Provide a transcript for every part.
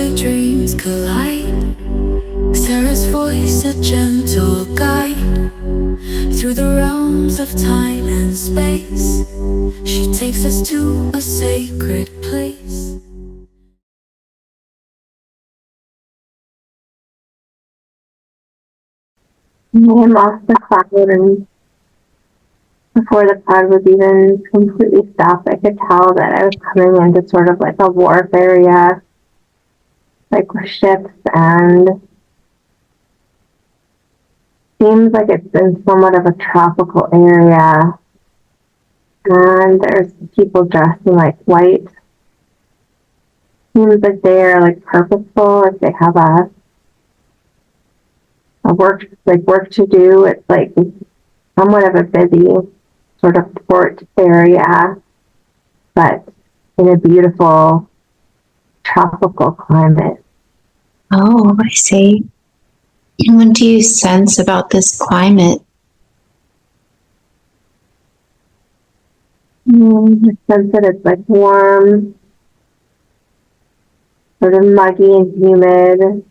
where dreams collide. Sarah's voice, a gentle guide through the realms of time and space. She takes us to a sacred place. I lost the cloud, and before the cloud was even completely stopped, I could tell that I was coming into sort of like a wharf area, like with ships, and seems like it's in somewhat of a tropical area. And there's people dressed in like white. Seems like they're like purposeful, like they have a work to do. It's like somewhat of a busy sort of port area, but in a beautiful tropical climate. Oh, I see. And what do you sense about this climate? I sense that it's like warm, sort of muggy and humid.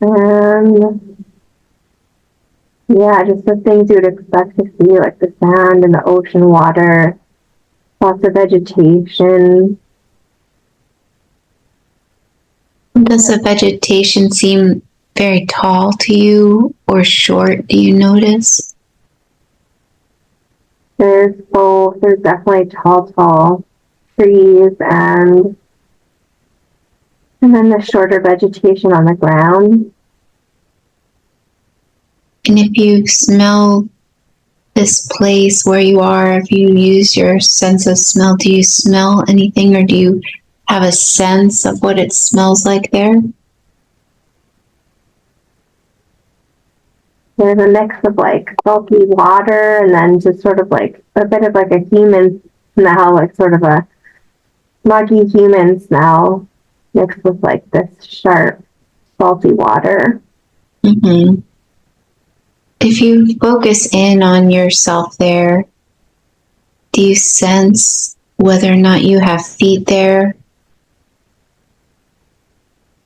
And yeah, just the things you would expect to see, like the sand and the ocean water, lots of vegetation. Does the vegetation seem very tall to you or short? Do you notice? There's both. There's definitely tall trees and then the shorter vegetation on the ground. And if you smell this place where you are, if you use your sense of smell, do you smell anything, or do you have a sense of what it smells like there? There's a mix of like salty water and then just sort of like a bit of like a human smell, like sort of a muggy human smell mixed with like this sharp, salty water. Mm-hmm. If you focus in on yourself there, do you sense whether or not you have feet there?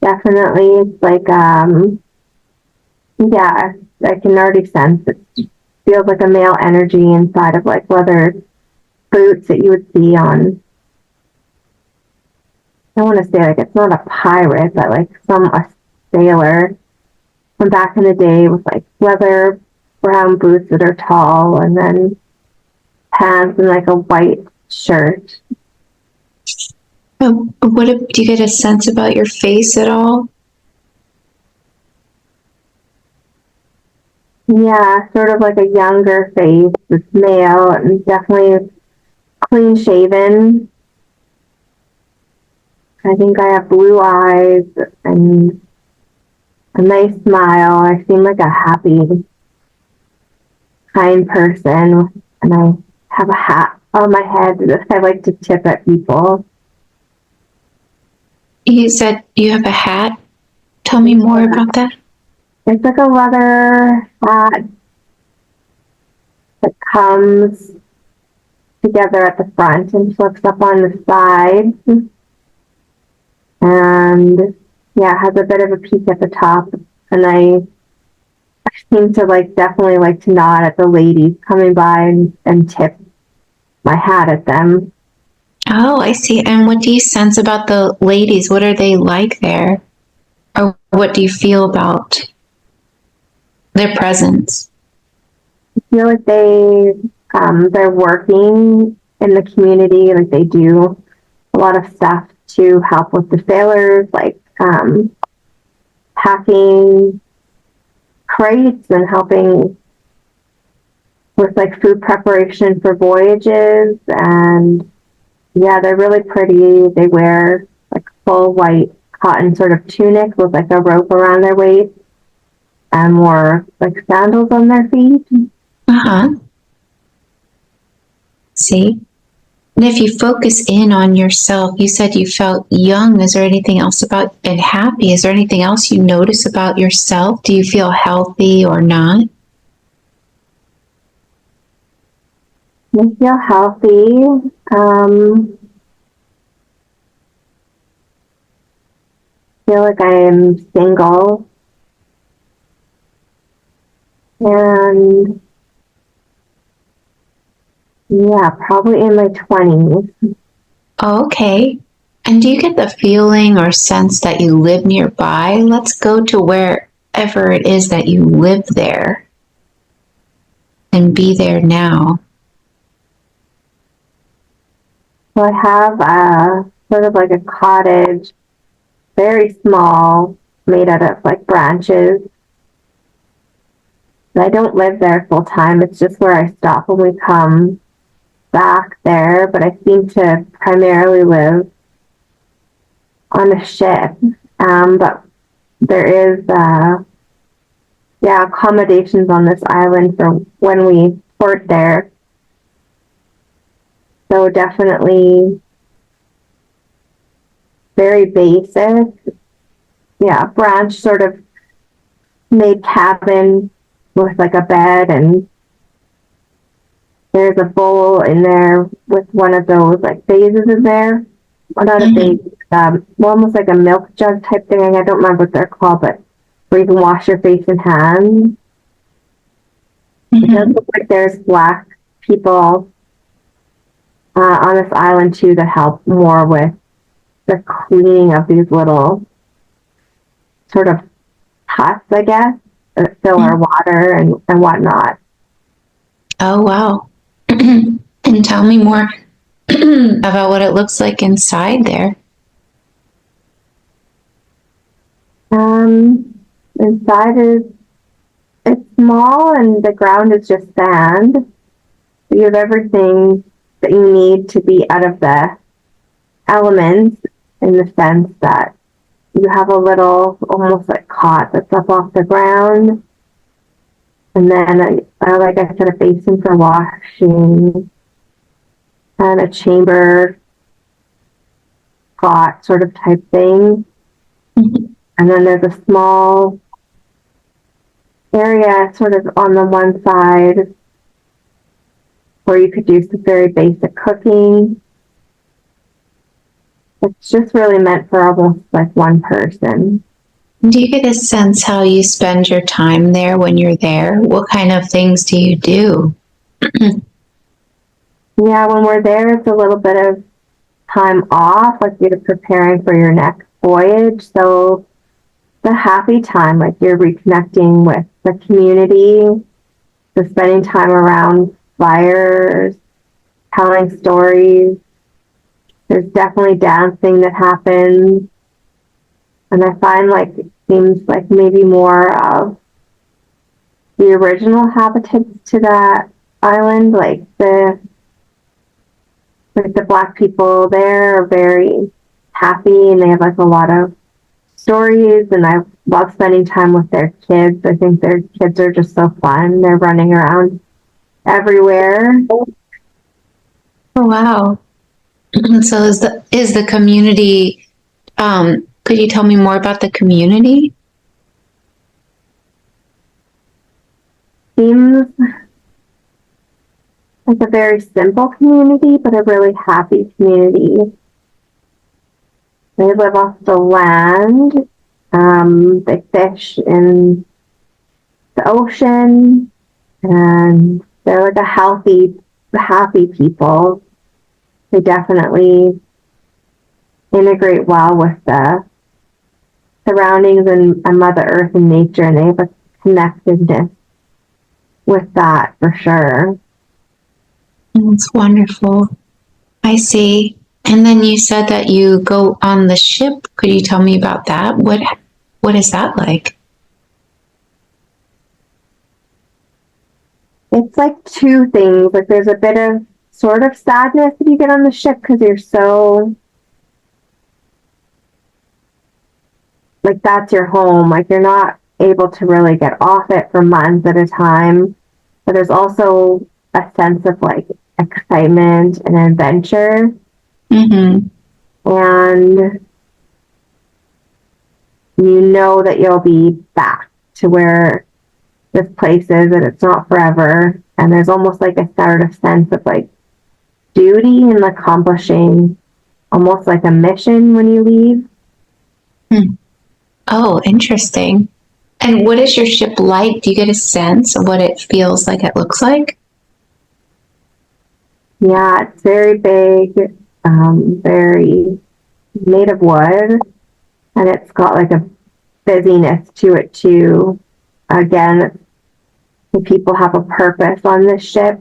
Definitely, it's like, yeah, I can already sense it feels like a male energy inside of like leather boots that you would see on, I want to say like it's not a pirate, but like a sailor from back in the day with like leather brown boots that are tall and then pants and like a white shirt. Do you get a sense about your face at all? Yeah, sort of like a younger face. It's male and definitely clean shaven. I think I have blue eyes and a nice smile. I seem like a happy, kind person, and I have a hat on my head that I like to tip at people. You said you have a hat. Tell me more about that. It's like a leather hat that comes together at the front and flips up on the sides. And yeah, has a bit of a peak at the top. And I seem to like definitely like to nod at the ladies coming by and tip my hat at them. Oh, I see. And what do you sense about the ladies? What are they like there? Or what do you feel about their presence? I feel like they're working in the community, like they do a lot of stuff to help with the sailors, like packing crates and helping with like food preparation for voyages. And yeah, they're really pretty. They wear like full white cotton sort of tunic with like a rope around their waist and more like sandals on their feet. Uh-huh. See? And if you focus in on yourself, you said you felt young. Is there anything else and happy? Is there anything else you notice about yourself? Do you feel healthy or not? I feel healthy. Feel like I am single. And yeah, probably in my 20s. Oh, okay. And do you get the feeling or sense that you live nearby? Let's go to wherever it is that you live there and be there now. So I have sort of like a cottage, very small, made out of like branches. I don't live there full time. It's just where I stop when we come back there. But I seem to primarily live on a ship. But there is, accommodations on this island for when we port there. So definitely very basic. Yeah, branch sort of made cabin with like a bed, and there's a bowl in there with one of those like vases in there. Well, not a vase, almost like a milk jug type thing. I don't remember what they're called, but where you can wash your face and hands. It does look like there's Black people on this island too that help more with the cleaning of these little sort of huts, I guess, that fill our water and whatnot. Oh, wow. And tell me more about what it looks like inside there. Inside it's small and the ground is just sand. You have everything that you need to be out of the elements, in the sense that you have a little, almost like cot that's up off the ground. And then, like I said, a basin for washing and a chamber cot sort of type thing. And then there's a small area sort of on the one side where you could do some very basic cooking. It's just really meant for almost like one person. Do you get a sense how you spend your time there when you're there? What kind of things do you do? Yeah, when we're there, it's a little bit of time off, like you're preparing for your next voyage. So the happy time, like you're reconnecting with the community, so spending time around fires, telling stories. There's definitely dancing that happens. And I find like it seems like maybe more of the original habitats to that island, like the Black people there are very happy and they have like a lot of stories, and I love spending time with their kids. I think their kids are just so fun. They're running around everywhere. Oh, wow. So is the community, could you tell me more about the community? Seems like a very simple community, but a really happy community. They live off the land. They fish in the ocean, and they're like a happy people. They definitely integrate well with the surroundings and Mother Earth and nature, and they have a connectedness with that for sure. It's wonderful. I see. And then you said that you go on the ship. Could you tell me about that? What is that like? It's like two things. Like there's a bit of sort of sadness if you get on the ship because you're so like that's your home. Like you're not able to really get off it for months at a time. But there's also a sense of like excitement and adventure. Mm-hmm. And you know that you'll be back to where this place is and it's not forever. and there's almost like a sort of sense of like duty and accomplishing almost like a mission when you leave. Oh, interesting. And what is your ship like? Do you get a sense of what it feels like it looks like? Yeah, it's very big, very made of wood, and it's got like a busyness to it too. Again, the people have a purpose on this ship,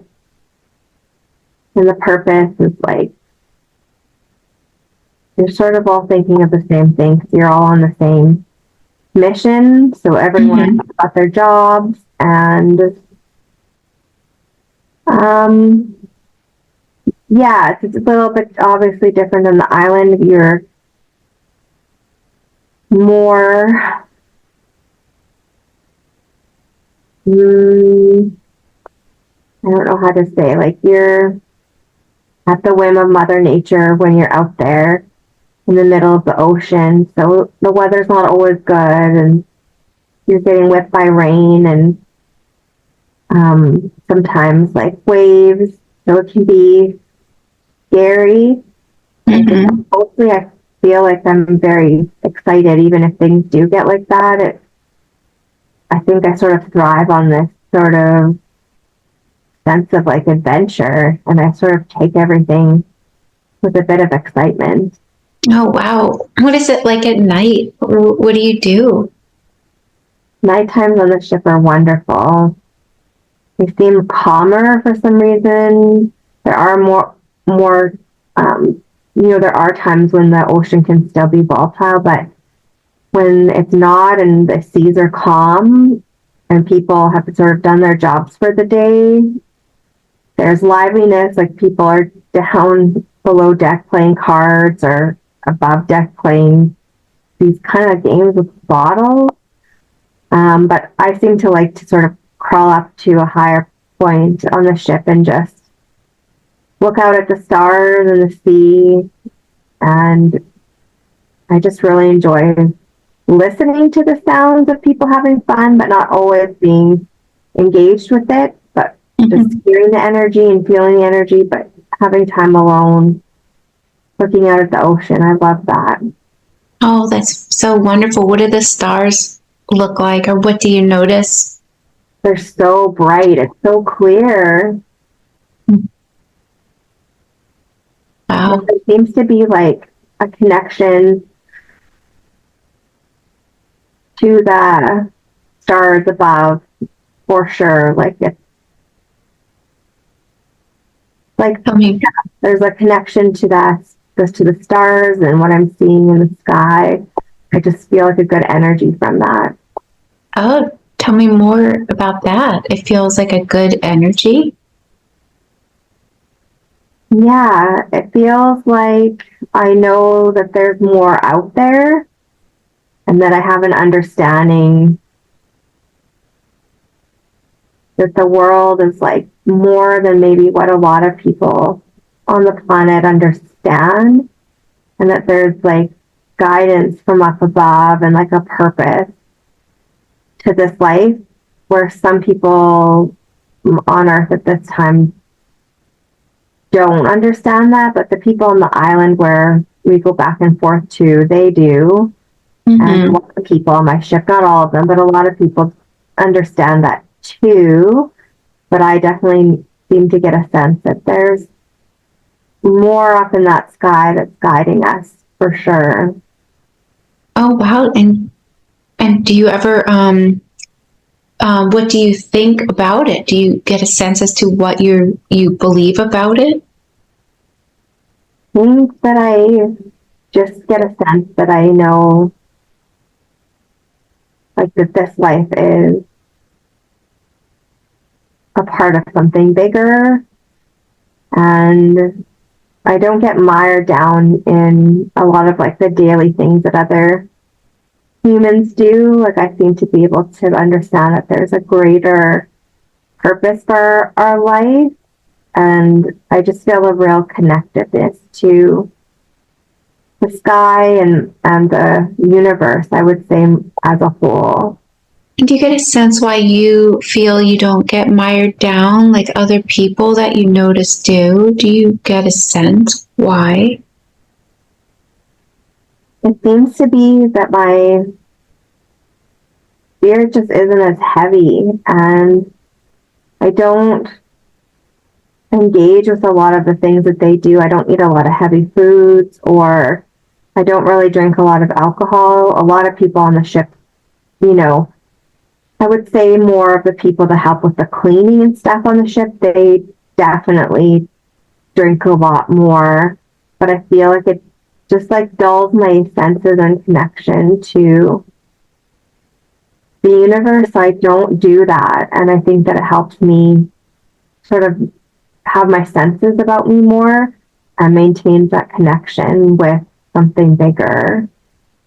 and the purpose is like you're sort of all thinking of the same thing because you're all on the same mission. So everyone has got their jobs, and yeah, it's a little bit obviously different than the island. You're more I don't know how to say, like you're at the whim of Mother Nature when you're out there in the middle of the ocean. So the weather's not always good, and you're getting whipped by rain and sometimes like waves. So it can be scary. Mostly I feel like I'm very excited, even if things do get like that. I think I sort of thrive on this sort of sense of like adventure, and I sort of take everything with a bit of excitement. Oh, wow. What is it like at night? What do you do? Night times on the ship are wonderful. They seem calmer for some reason. There are there are times when the ocean can still be volatile, but when it's not and the seas are calm and people have sort of done their jobs for the day, there's liveliness, like people are down below deck playing cards or above deck playing these kind of games with bottles. But I seem to like to sort of crawl up to a higher point on the ship and just look out at the stars and the sea. And I just really enjoy listening to the sounds of people having fun, but not always being engaged with it, but just hearing the energy and feeling the energy, but having time alone, looking out at the ocean. I love that. Oh, that's so wonderful. What do the stars look like, or what do you notice? They're so bright. It's so clear. Wow. There seems to be like a connection to the stars above, for sure. Like it's like there's a connection to that, just to the stars and what I'm seeing in the sky. I just feel like a good energy from that. Oh, tell me more about that. It feels like a good energy. Yeah, it feels like I know that there's more out there and that I have an understanding that the world is like more than maybe what a lot of people on the planet understand, and that there's like guidance from up above and like a purpose to this life, where some people on Earth at this time don't understand that, but the people on the island where we go back and forth to, they do. And a lot of people on my ship, not all of them, but a lot of people understand that too. But I definitely seem to get a sense that there's more up in that sky that's guiding us, for sure. Oh, wow. And do you ever what do you think about it? Do you get a sense as to what you believe about it? I think that I just get a sense that I know, like, that this life is a part of something bigger, and I don't get mired down in a lot of like the daily things that other humans do. Like, I seem to be able to understand that there's a greater purpose for our life, and I just feel a real connectedness to the sky and the universe, I would say, as a whole. Do you get a sense why you feel you don't get mired down like other people that you notice do? Do you get a sense why? It seems to be that my spirit just isn't as heavy, and I don't engage with a lot of the things that they do. I don't eat a lot of heavy foods, or I don't really drink a lot of alcohol. A lot of people on the ship, you know, I would say more of the people that help with the cleaning and stuff on the ship, they definitely drink a lot more. But I feel like it just like dulls my senses and connection to the universe. I don't do that. And I think that it helps me sort of have my senses about me more and maintain that connection with something bigger.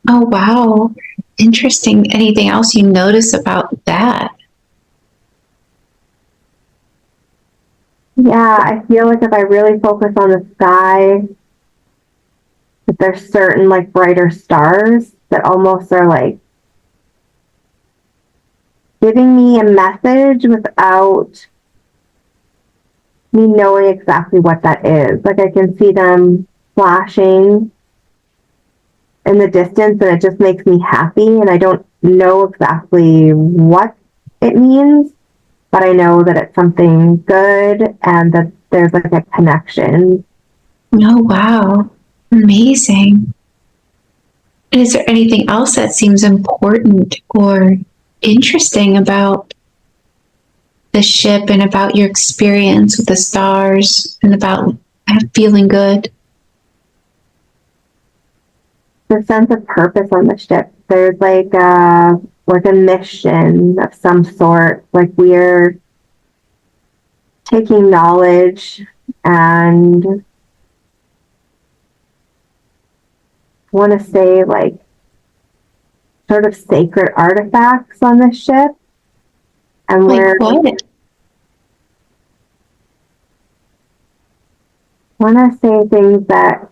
Oh, wow. Interesting. Anything else you notice about that? Yeah, I feel like if I really focus on the sky, that there's certain like brighter stars that almost are like giving me a message without me knowing exactly what that is. Like I can see them flashing in the distance and it just makes me happy, and I don't know exactly what it means, but I know that it's something good and that there's like a connection. Oh, wow. Amazing. And is there anything else that seems important or interesting about the ship and about your experience with the stars and about feeling good? The sense of purpose on the ship. There's like a mission of some sort. Like we're taking knowledge and want to say like sort of sacred artifacts on the ship. And we're Like what? want to say things that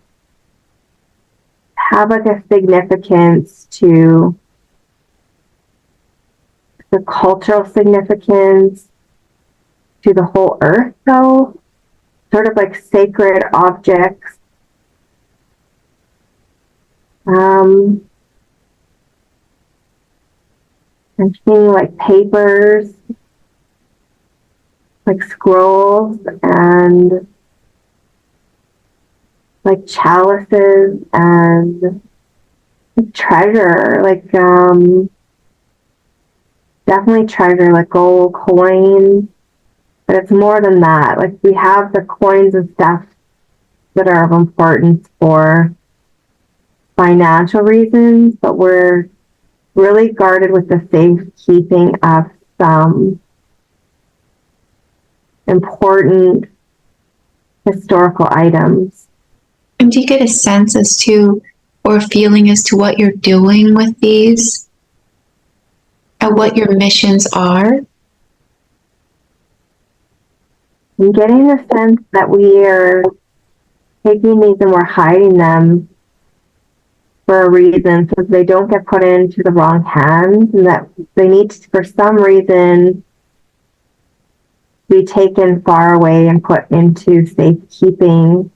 have like a significance to the cultural significance to the whole earth, though, sort of like sacred objects. I'm seeing like papers, like scrolls, and like chalices, and treasure, like definitely treasure, like gold coins. But it's more than that. Like we have the coins and stuff that are of importance for financial reasons, but we're really guarded with the safekeeping of some important historical items. And do you get a sense as to, or a feeling as to what you're doing with these and what your missions are? I'm getting the sense that we are taking these and we're hiding them for a reason, so they don't get put into the wrong hands, and that they need to, for some reason, be taken far away and put into safekeeping.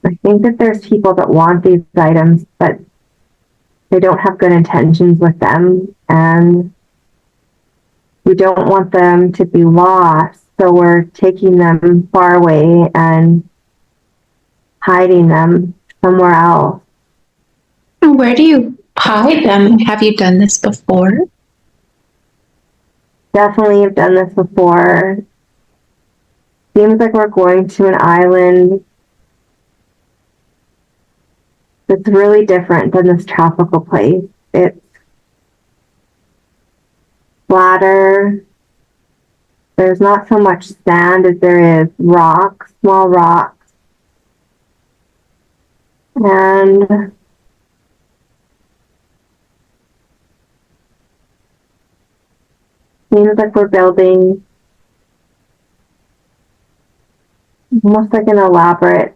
I think that there's people that want these items, but they don't have good intentions with them, and we don't want them to be lost, so we're taking them far away and hiding them somewhere else. Where do you hide them? Have you done this before? Definitely have done this before. Seems like we're going to an island that's really different than this tropical place. It's flatter. There's not so much sand as there is rocks, small rocks. And seems like we're building almost like an elaborate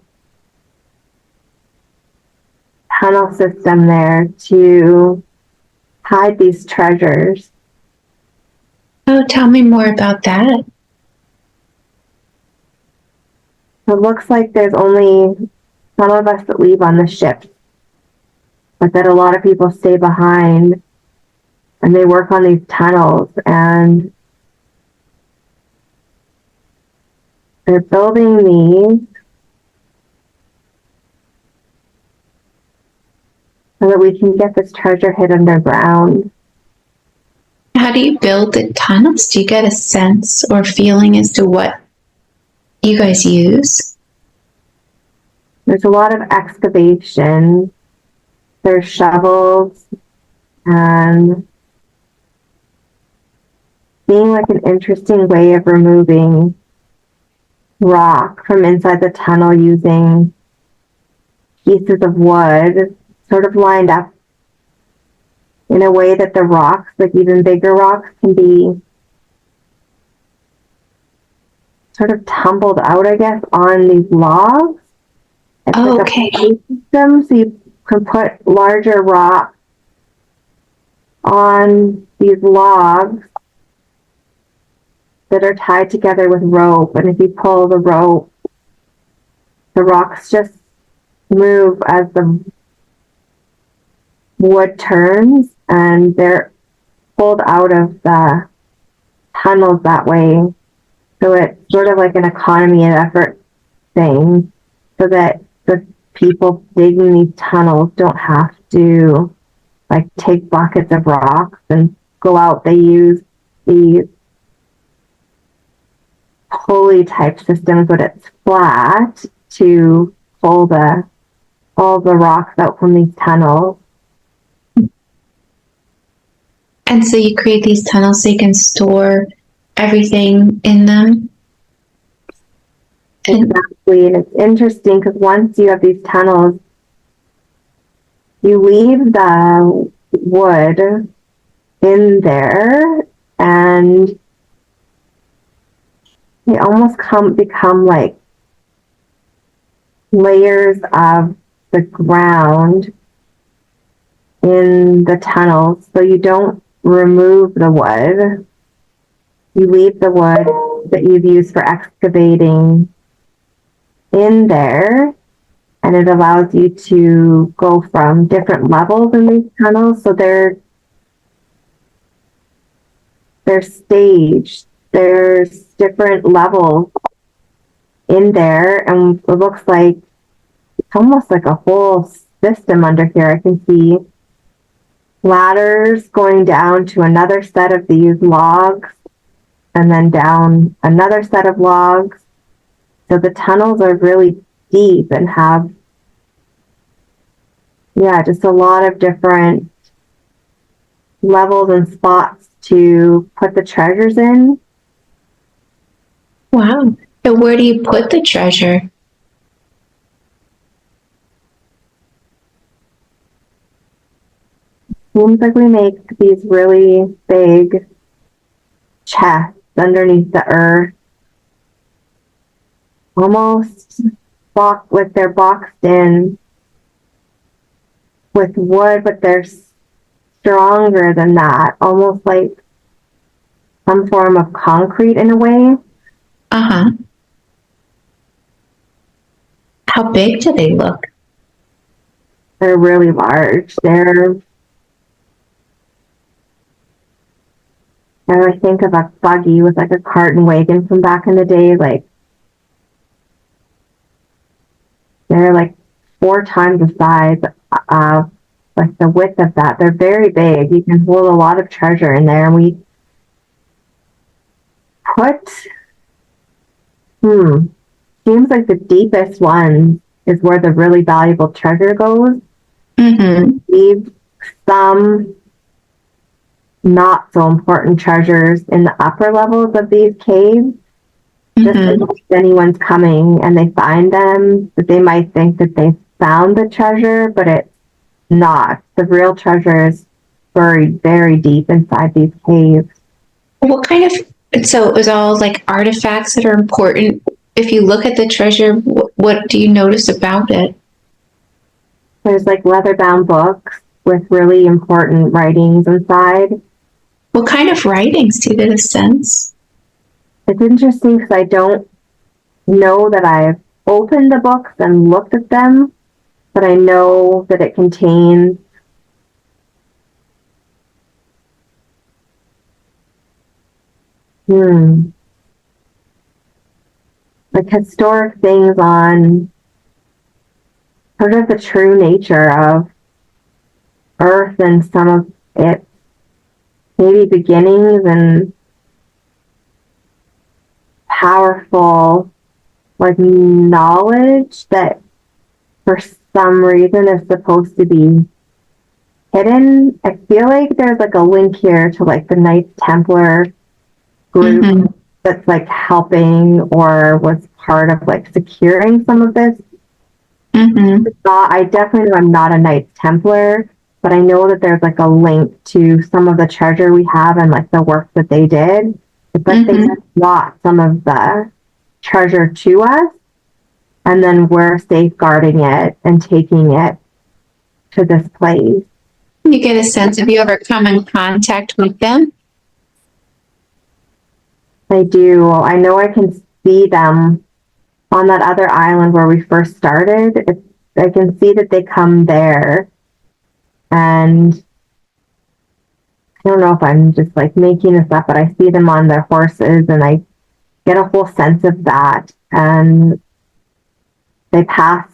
tunnel system there to hide these treasures. Oh, tell me more about that. It looks like there's only some of us that leave on the ship, but that a lot of people stay behind and they work on these tunnels, and they're building these so that we can get this treasure hid underground. How do you build the tunnels? Do you get a sense or feeling as to what you guys use? There's a lot of excavation. There's shovels and being like an interesting way of removing rock from inside the tunnel using pieces of wood sort of lined up in a way that the rocks, like even bigger rocks, can be sort of tumbled out, I guess, on these logs. It's like Okay. a pulley system, so you can put larger rocks on these logs that are tied together with rope, and if you pull the rope, the rocks just move as the wood turns, and they're pulled out of the tunnels that way. So it's sort of like an economy of effort thing, so that the people digging these tunnels don't have to like take buckets of rocks and go out. They use these pulley type systems, but it's flat to pull all the rocks out from these tunnels. And so you create these tunnels so you can store everything in them? Exactly, and it's interesting because once you have these tunnels, you leave the wood in there, and they almost become like layers of the ground in the tunnels. So you don't remove the wood. You leave the wood that you've used for excavating in there, and it allows you to go from different levels in these tunnels. So they're staged. There's different levels in there, and it looks like it's almost like a whole system under here. I can see ladders going down to another set of these logs, and then down another set of logs. So the tunnels are really deep and have, just a lot of different levels and spots to put the treasures in. Wow. And where do you put the treasure? Seems like we make these really big chests underneath the earth, almost they're boxed in with wood, but they're stronger than that, almost like some form of concrete in a way. Uh-huh. How big do they look? They're really large. I think of a buggy with like a cart and wagon from back in the day. Like they're like 4 times the size of like the width of that. They're very big. You can hold a lot of treasure in there. And we put, seems like the deepest one is where the really valuable treasure goes. Mm-hmm. Leave some not so important treasures in the upper levels of these caves. Just in case anyone's coming and they find them, that they might think that they found the treasure, but it's not. The real treasure is buried very deep inside these caves. What kind of, so it was all like artifacts that are important. If you look at the treasure, what do you notice about it? There's like leather-bound books. with really important writings inside. What kind of writings, do you get a sense? It's interesting because I don't know that I've opened the books and looked at them, but I know that it contains like historic things on sort of the true nature of Earth and some of its maybe beginnings and powerful like knowledge that for some reason is supposed to be hidden. I feel like there's like a link here to like the Knights Templar group that's like helping or was part of like securing some of this. I definitely know I'm not a Knights Templar, but I know that there's like a link to some of the treasure we have and like the work that they did. It's like they brought some of the treasure to us, and then we're safeguarding it and taking it to this place. You get a sense, have you ever come in contact with them? I do. I know I can see them on that other island where we first started. I can see that they come there, and I don't know if I'm just like making this up, but I see them on their horses and I get a whole sense of that. And they pass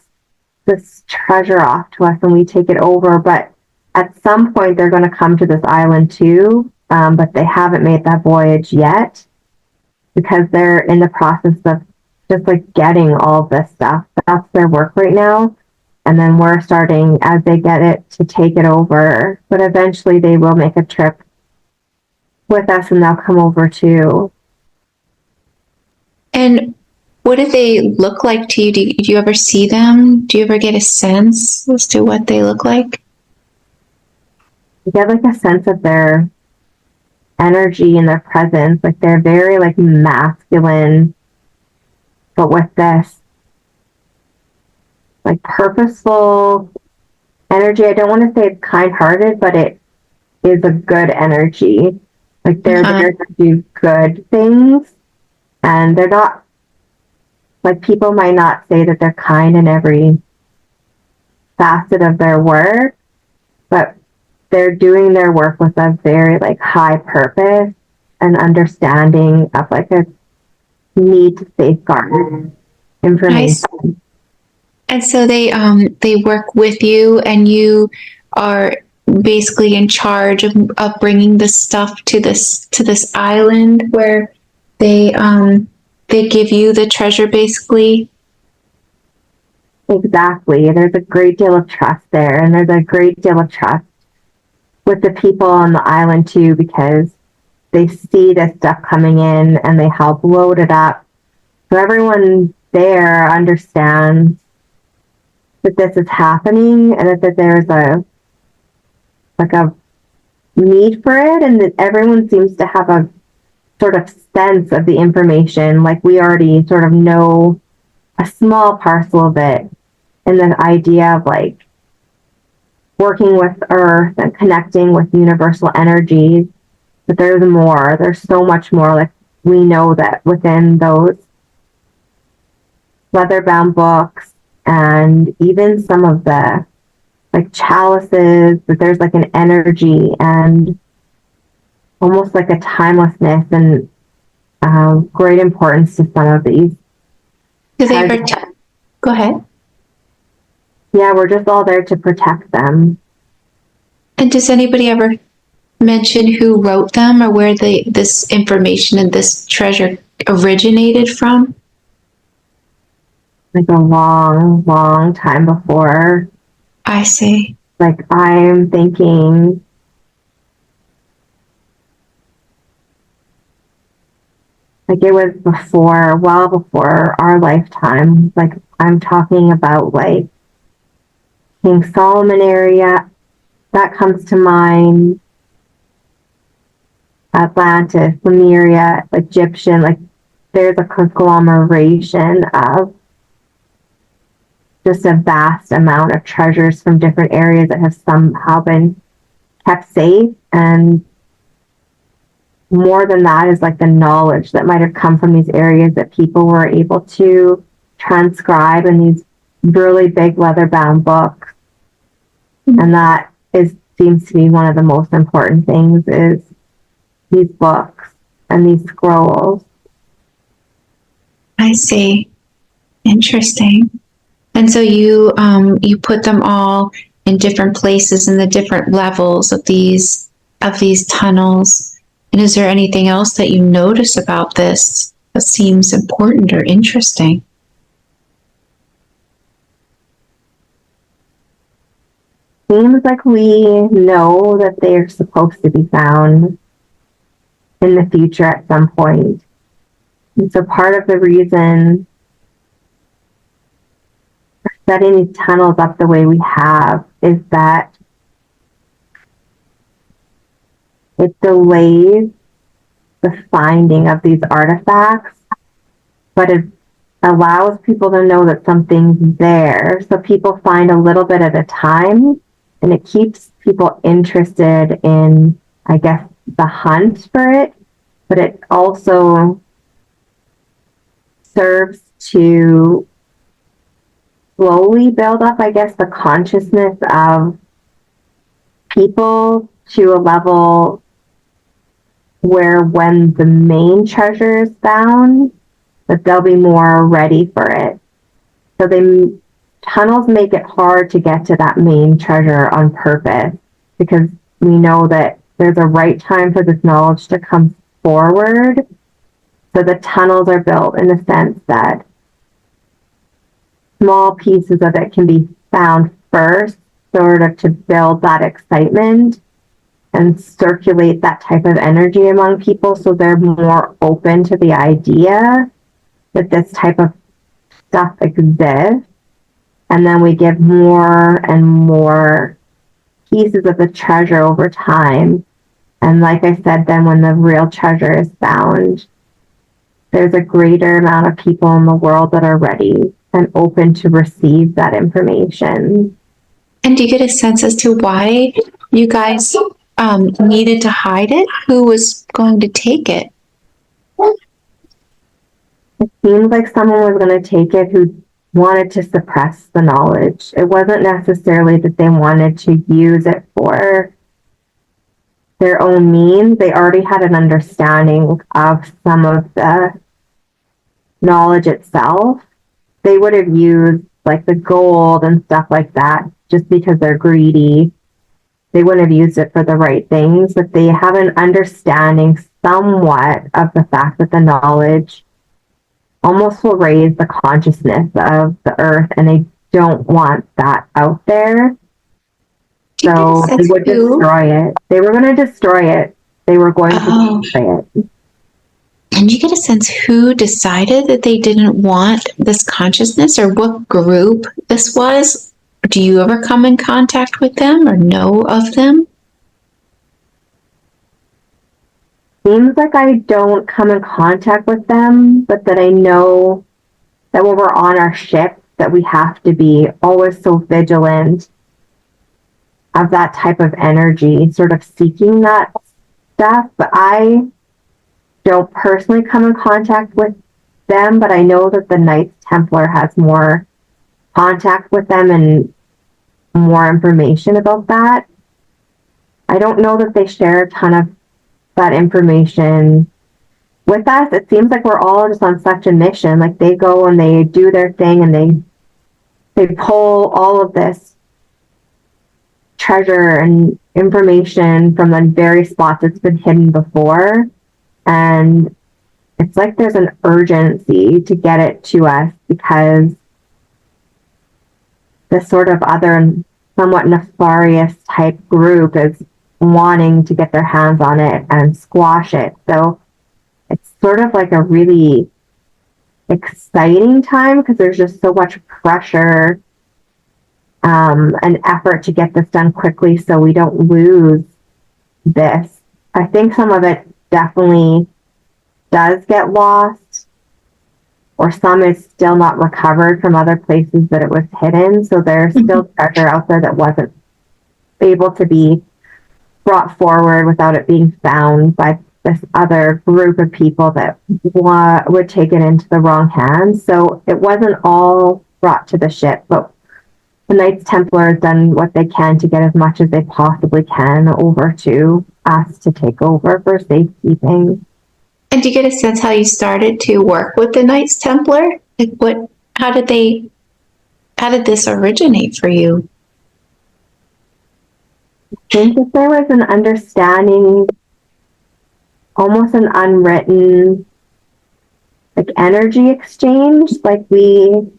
this treasure off to us and we take it over. But at some point they're going to come to this island too. But they haven't made that voyage yet because they're in the process of just like getting all this stuff. That's their work right now. And then we're starting as they get it to take it over. But eventually they will make a trip with us and they'll come over too. And what do they look like to you? Do you ever see them? Do you ever get a sense as to what they look like? You get like a sense of their energy and their presence. Like they're very like masculine, but with this like purposeful energy. I don't want to say it's kind-hearted, but it is a good energy. Like they're there to do good things, and they're not like people might not say that they're kind in every facet of their work, but they're doing their work with a very like high purpose and understanding of like a need to safeguard information. And so they work with you, and you are basically in charge of bringing this stuff to this island where they give you the treasure, basically. Exactly. There's a great deal of trust there, and there's a great deal of trust with the people on the island too, because they see this stuff coming in and they help load it up. So everyone there understands that this is happening and that there's a need for it, and that everyone seems to have a sort of sense of the information. Like we already sort of know a small parcel of it, and the idea of like working with Earth and connecting with universal energies. But there's more. There's so much more. Like we know that within those leather-bound books and even some of the like chalices, that there's like an energy and almost like a timelessness and great importance to some of these. Do they ever go ahead? Yeah, we're just all there to protect them. And does anybody ever mention who wrote them or where this information and this treasure originated from? Like a long, long time before. I see. Like I'm thinking like it was before, well before our lifetime. Like I'm talking about like King Solomon area, that comes to mind. Atlantis, Lemuria, Egyptian, like there's a conglomeration of just a vast amount of treasures from different areas that have somehow been kept safe. And more than that is like the knowledge that might have come from these areas that people were able to transcribe in these really big leather-bound books. And that seems to be one of the most important things, is these books and these scrolls. I see. Interesting. And so you put them all in different places in the different levels of these tunnels. And is there anything else that you notice about this that seems important or interesting? Seems like we know that they're supposed to be found in the future at some point. And so part of the reason for setting these tunnels up the way we have is that it delays the finding of these artifacts, but it allows people to know that something's there. So people find a little bit at a time, and it keeps people interested in, I guess, the hunt for it, but it also serves to slowly build up, I guess, the consciousness of people to a level where when the main treasure is found, that they'll be more ready for it. So tunnels make it hard to get to that main treasure on purpose, because we know that there's a right time for this knowledge to come forward. So the tunnels are built in the sense that small pieces of it can be found first, sort of to build that excitement and circulate that type of energy among people, so they're more open to the idea that this type of stuff exists. And then we give more and more pieces of the treasure over time. And like I said, then when the real treasure is found, there's a greater amount of people in the world that are ready and open to receive that information. And do you get a sense as to why you guys needed to hide it? Who was going to take it? It seems like someone was going to take it who wanted to suppress the knowledge. It wasn't necessarily that they wanted to use it for their own means. They already had an understanding of some of the knowledge itself. They would have used like the gold and stuff like that just because they're greedy. They wouldn't have used it for the right things, but they have an understanding somewhat of the fact that the knowledge almost will raise the consciousness of the earth, and they don't want that out there. So they would destroy it. They were going to destroy it. They were going to destroy it. And you get a sense who decided that they didn't want this consciousness, or what group this was? Do you ever come in contact with them or know of them? Seems like I don't come in contact with them, but that I know that when we're on our ship, that we have to be always so vigilant of that type of energy, sort of seeking that stuff. But I don't personally come in contact with them, but I know that the Knights Templar has more contact with them and more information about that. I don't know that they share a ton of that information with us. It seems like we're all just on such a mission. Like they go and they do their thing, and they pull all of this treasure and information from the very spots that's been hidden before. And it's like there's an urgency to get it to us, because this sort of other somewhat nefarious type group is wanting to get their hands on it and squash it. So it's sort of like a really exciting time, because there's just so much pressure and effort to get this done quickly so we don't lose this. I think some of it definitely does get lost or some is still not recovered from other places that it was hidden. So there's still treasure out there that wasn't able to be brought forward without it being found by this other group of people that would take it into the wrong hands. So it wasn't all brought to the ship, but the Knights Templar has done what they can to get as much as they possibly can over to us to take over for safekeeping. And do you get a sense how you started to work with the Knights Templar? Like how did this originate for you? I think that there was an understanding, almost an unwritten, like, energy exchange. Like, we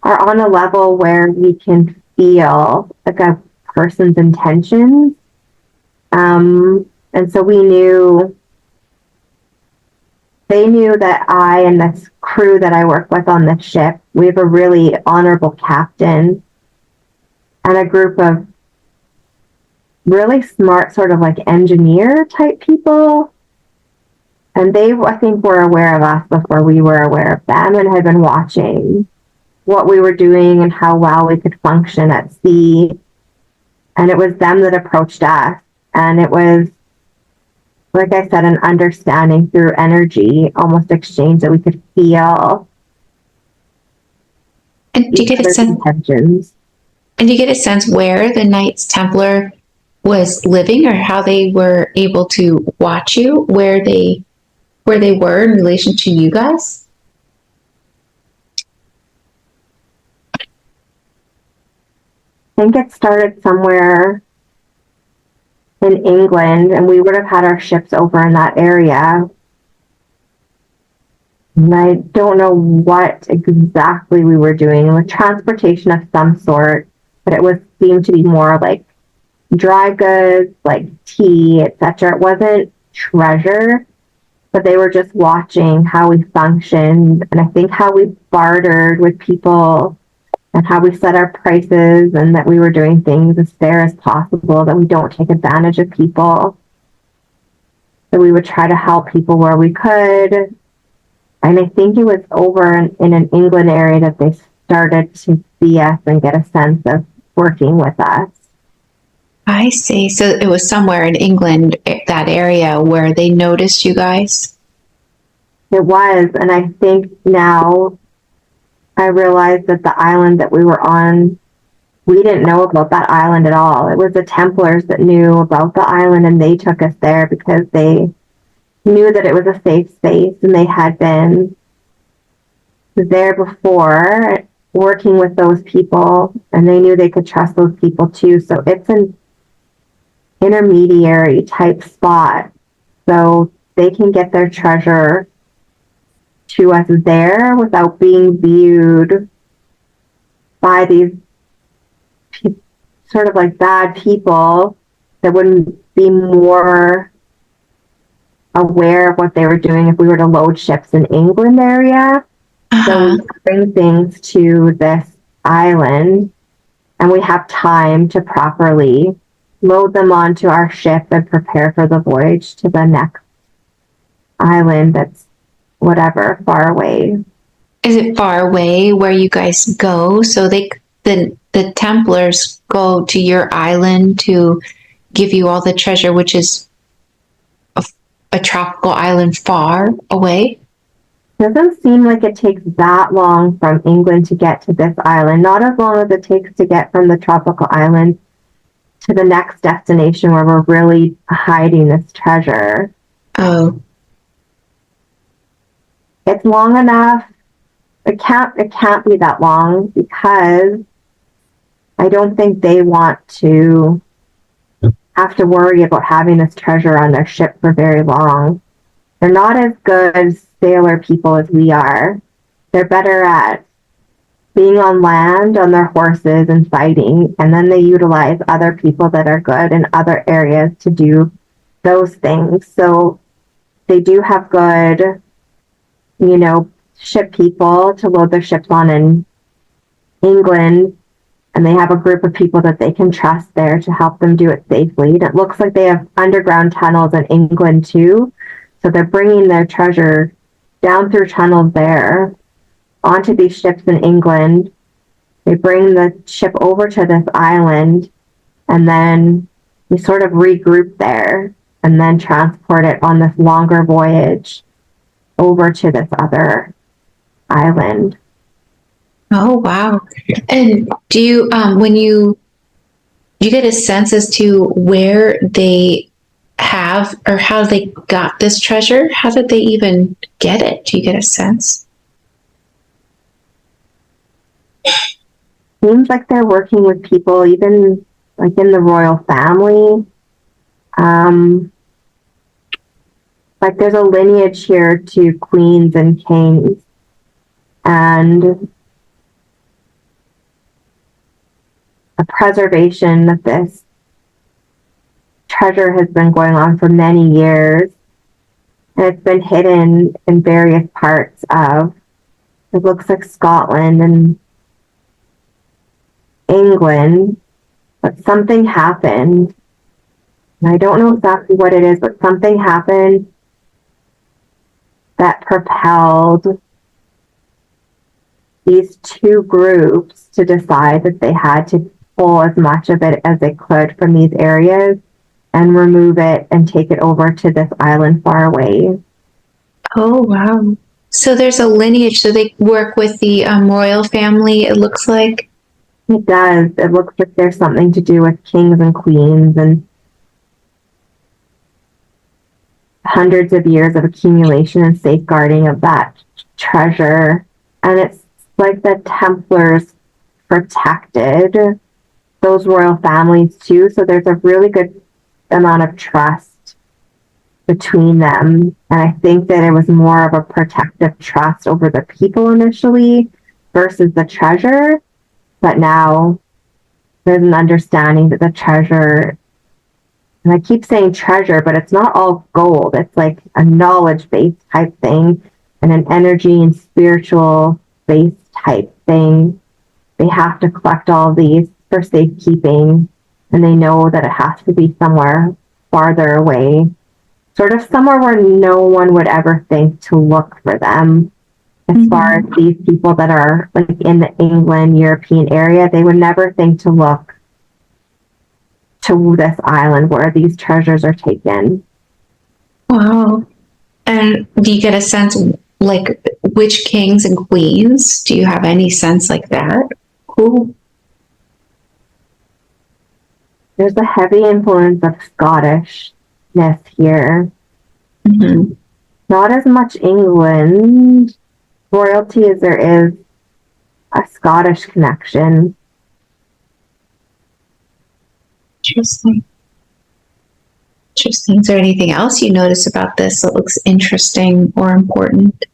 are on a level where we can feel like a person's intentions. And so they knew that I and this crew that I work with on this ship, we have a really honorable captain and a group of really smart sort of like engineer type people. And they, I think, were aware of us before we were aware of them and had been watching what we were doing and how well we could function at sea. And it was them that approached us. And it was, like I said, an understanding through energy, almost exchange, that we could feel. And do you get a sense? Intentions. And do you get a sense where the Knights Templar was living, or how they were able to watch you, where they were in relation to you guys? I think it started somewhere in England, and we would have had our ships over in that area. And I don't know what exactly we were doing. With transportation of some sort, but it seemed to be more like dry goods, like tea, etc. It wasn't treasure, but they were just watching how we functioned, and I think how we bartered with people and how we set our prices, and that we were doing things as fair as possible, that we don't take advantage of people, that we would try to help people where we could. And I think it was over in an England area that they started to see us and get a sense of working with us. I see. So it was somewhere in England, that area, where they noticed you guys? It was, and I think now I realized that the island that we were on, we didn't know about that island at all. It was the Templars that knew about the island, and they took us there because they knew that it was a safe space, and they had been there before working with those people, and they knew they could trust those people too. So it's an intermediary type spot, so they can get their treasure to us there without being viewed by these sort of like bad people that wouldn't be more aware of what they were doing if we were to load ships in England area. So we bring things to this island, and we have time to properly load them onto our ship and prepare for the voyage to the next island that's whatever, far away. Is it far away where you guys go? So the Templars go to your island to give you all the treasure, which is a tropical island far away? Doesn't seem like it takes that long from England to get to this island. Not as long as it takes to get from the tropical island to the next destination where we're really hiding this treasure. Oh. It's long enough. It can't be that long, because I don't think they want to have to worry about having this treasure on their ship for very long. They're not as good sailor people as we are. They're better at being on land on their horses and fighting, and then they utilize other people that are good in other areas to do those things. So they do have good, ship people to load their ships on in England, and they have a group of people that they can trust there to help them do it safely. And it looks like they have underground tunnels in England too, so they're bringing their treasure down through tunnels there. onto these ships in England. They bring the ship over to this island, and then we sort of regroup there and then transport it on this longer voyage over to this other island. Oh, wow. And do you, when do you get a sense as to where they have or how they got this treasure? How did they even get it? Do you get a sense? Seems like they're working with people, even like in the royal family. Like there's a lineage here to queens and kings, and a preservation of this treasure has been going on for many years, and it's been hidden in various parts of, it looks like Scotland and England, but something happened, and I don't know exactly what it is, but something happened that propelled these two groups to decide that they had to pull as much of it as they could from these areas and remove it and take it over to this island far away. Oh, wow. So there's a lineage. So they work with the royal family, it looks like. It does. It looks like there's something to do with kings and queens and hundreds of years of accumulation and safeguarding of that treasure. And it's like the Templars protected those royal families too. So there's a really good amount of trust between them. And I think that it was more of a protective trust over the people initially versus the treasure. But now there's an understanding that the treasure, and I keep saying treasure, but it's not all gold. It's like a knowledge-based type thing and an energy and spiritual-based type thing. They have to collect all of these for safekeeping, and they know that it has to be somewhere farther away, sort of somewhere where no one would ever think to look for them. As far as these people that are like in the England, European area, they would never think to look to this island where these treasures are taken. Wow. And do you get a sense like which kings and queens? Do you have any sense like that? Who? There's a heavy influence of Scottishness here. Mm-hmm. Not as much England royalty as there is a Scottish connection. Interesting. Interesting. Is there anything else you notice about this that looks interesting or important?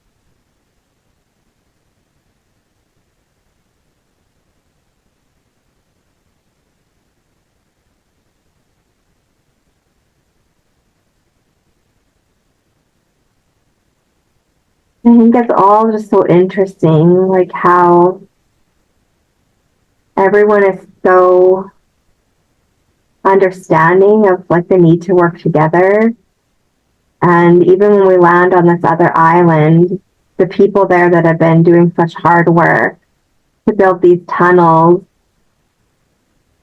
I think it's all just so interesting, like how everyone is so understanding of like the need to work together. And even when we land on this other island, the people there that have been doing such hard work to build these tunnels,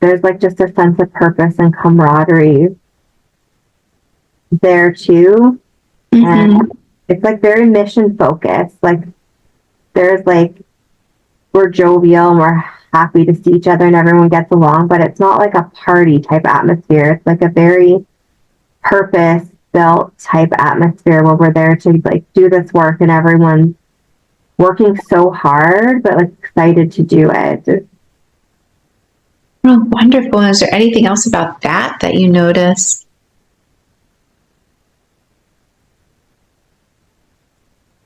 there's like just a sense of purpose and camaraderie there too. Mm-hmm. And it's like very mission focused. Like there's like, we're jovial and we're happy to see each other and everyone gets along, but it's not like a party type atmosphere. It's like a very purpose built type atmosphere where we're there to like do this work and everyone's working so hard, but like excited to do it. Oh, wonderful. Is there anything else about that that you notice?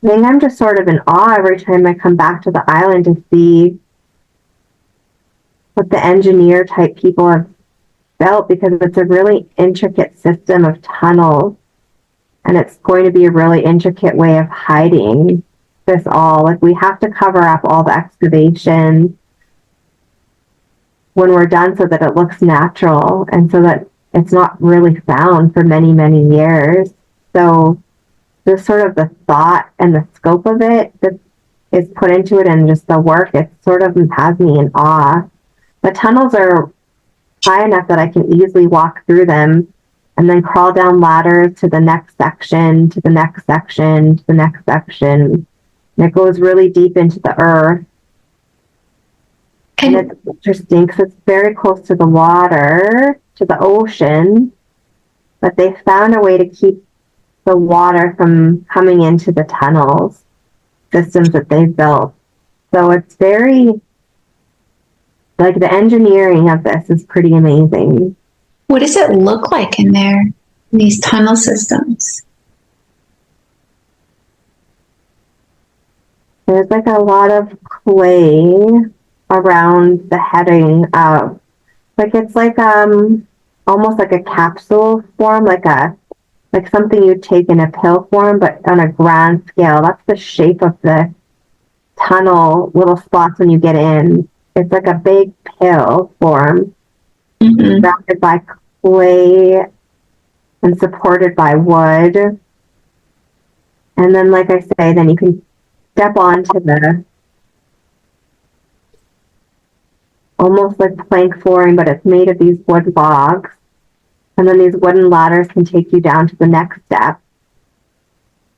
I think I'm just sort of in awe every time I come back to the island to see what the engineer type people have built, because it's a really intricate system of tunnels and it's going to be a really intricate way of hiding this all. Like we have to cover up all the excavations when we're done so that it looks natural and so that it's not really found for many, many years. So just sort of the thought and the scope of it, that is put into it and just the work, it sort of has me in awe. The tunnels are high enough that I can easily walk through them and then crawl down ladders to the next section, to the next section, to the next section. And it goes really deep into the earth. And it's interesting because it's very close to the water, to the ocean, but they found a way to keep the water from coming into the tunnels systems that they've built. So it's very, like, the engineering of this is pretty amazing. What does it look like in there, in these tunnel systems? There's like a lot of clay around the heading of, like, it's like almost like a capsule form, like something you'd take in a pill form, but on a grand scale. That's the shape of the tunnel little spots when you get in. It's like a big pill form, surrounded by clay and supported by wood. And then, like I say, then you can step onto the almost like plank flooring, but it's made of these wood logs. And then these wooden ladders can take you down to the next step.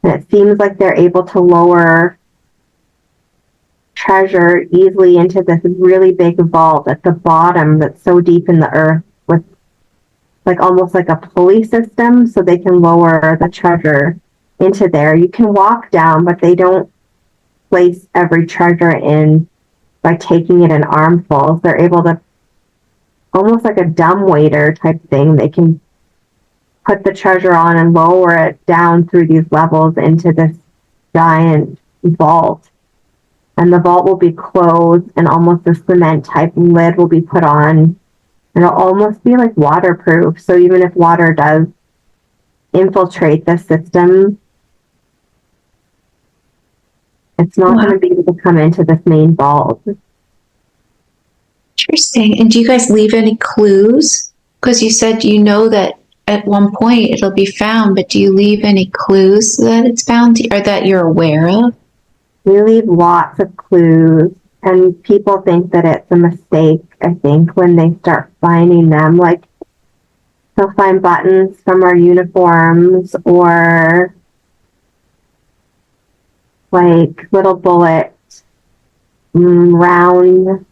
And it seems like they're able to lower treasure easily into this really big vault at the bottom that's so deep in the earth, with like almost like a pulley system, so they can lower the treasure into there. You can walk down, but they don't place every treasure in by taking it in armfuls. They're able to, almost like a dumbwaiter type thing, they can put the treasure on and lower it down through these levels into this giant vault. And the vault will be closed, and almost a cement type lid will be put on, and it'll almost be like waterproof. So even if water does infiltrate the system, it's not going to be able to come into this main vault. Interesting. And do you guys leave any clues? Because you said you know that at one point it'll be found, but do you leave any clues that it's found or that you're aware of? We leave lots of clues, and people think that it's a mistake, I think, when they start finding them. Like, they'll find buttons from our uniforms, or like little bullet, round,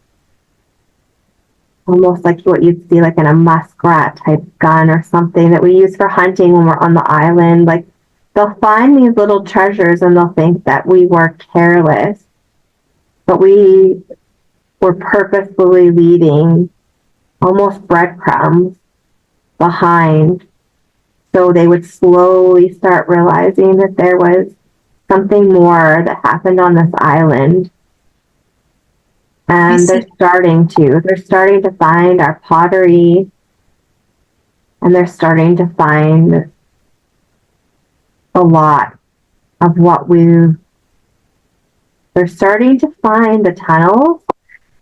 almost like what you'd see like in a muskrat type gun or something that we use for hunting when we're on the island. Like, they'll find these little treasures and they'll think that we were careless, but we were purposefully leaving almost breadcrumbs behind, so they would slowly start realizing that there was something more that happened on this island. And they're starting to find our pottery, and they're starting to find a lot of what they're starting to find the tunnels,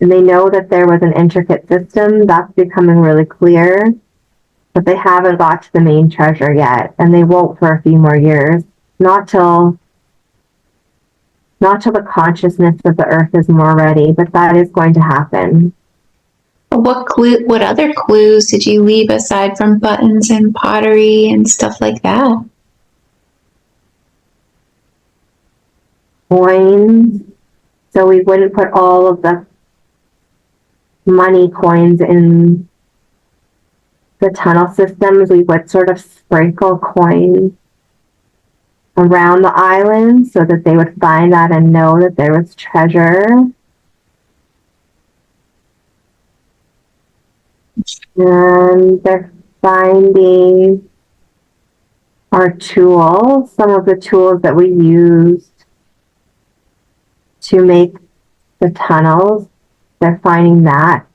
and they know that there was an intricate system. That's becoming really clear, but they haven't got to the main treasure yet, and they won't for a few more years. Not till the consciousness of the earth is more ready, but that is going to happen. What other clues did you leave aside from buttons and pottery and stuff like that? Coins. So we wouldn't put all of the money coins in the tunnel systems. We would sort of sprinkle coins around the island so that they would find that and know that there was treasure. And they're finding our tools, some of the tools that we used to make the tunnels. They're finding that.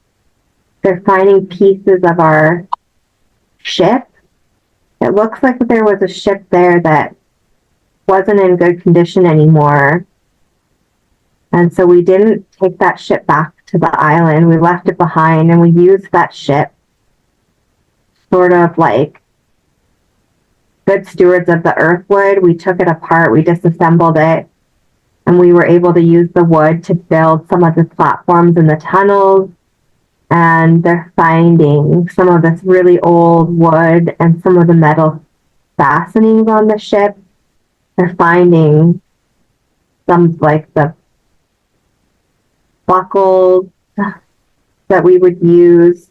They're finding pieces of our ship. It looks like there was a ship there that wasn't in good condition anymore. And so we didn't take that ship back to the island. We left it behind, and we used that ship sort of like good stewards of the earth would. We took it apart, we disassembled it, And we were able to use the wood to build some of the platforms in the tunnels. And they're finding some of this really old wood and some of the metal fastenings on the ship. They're finding some like the buckles that we would use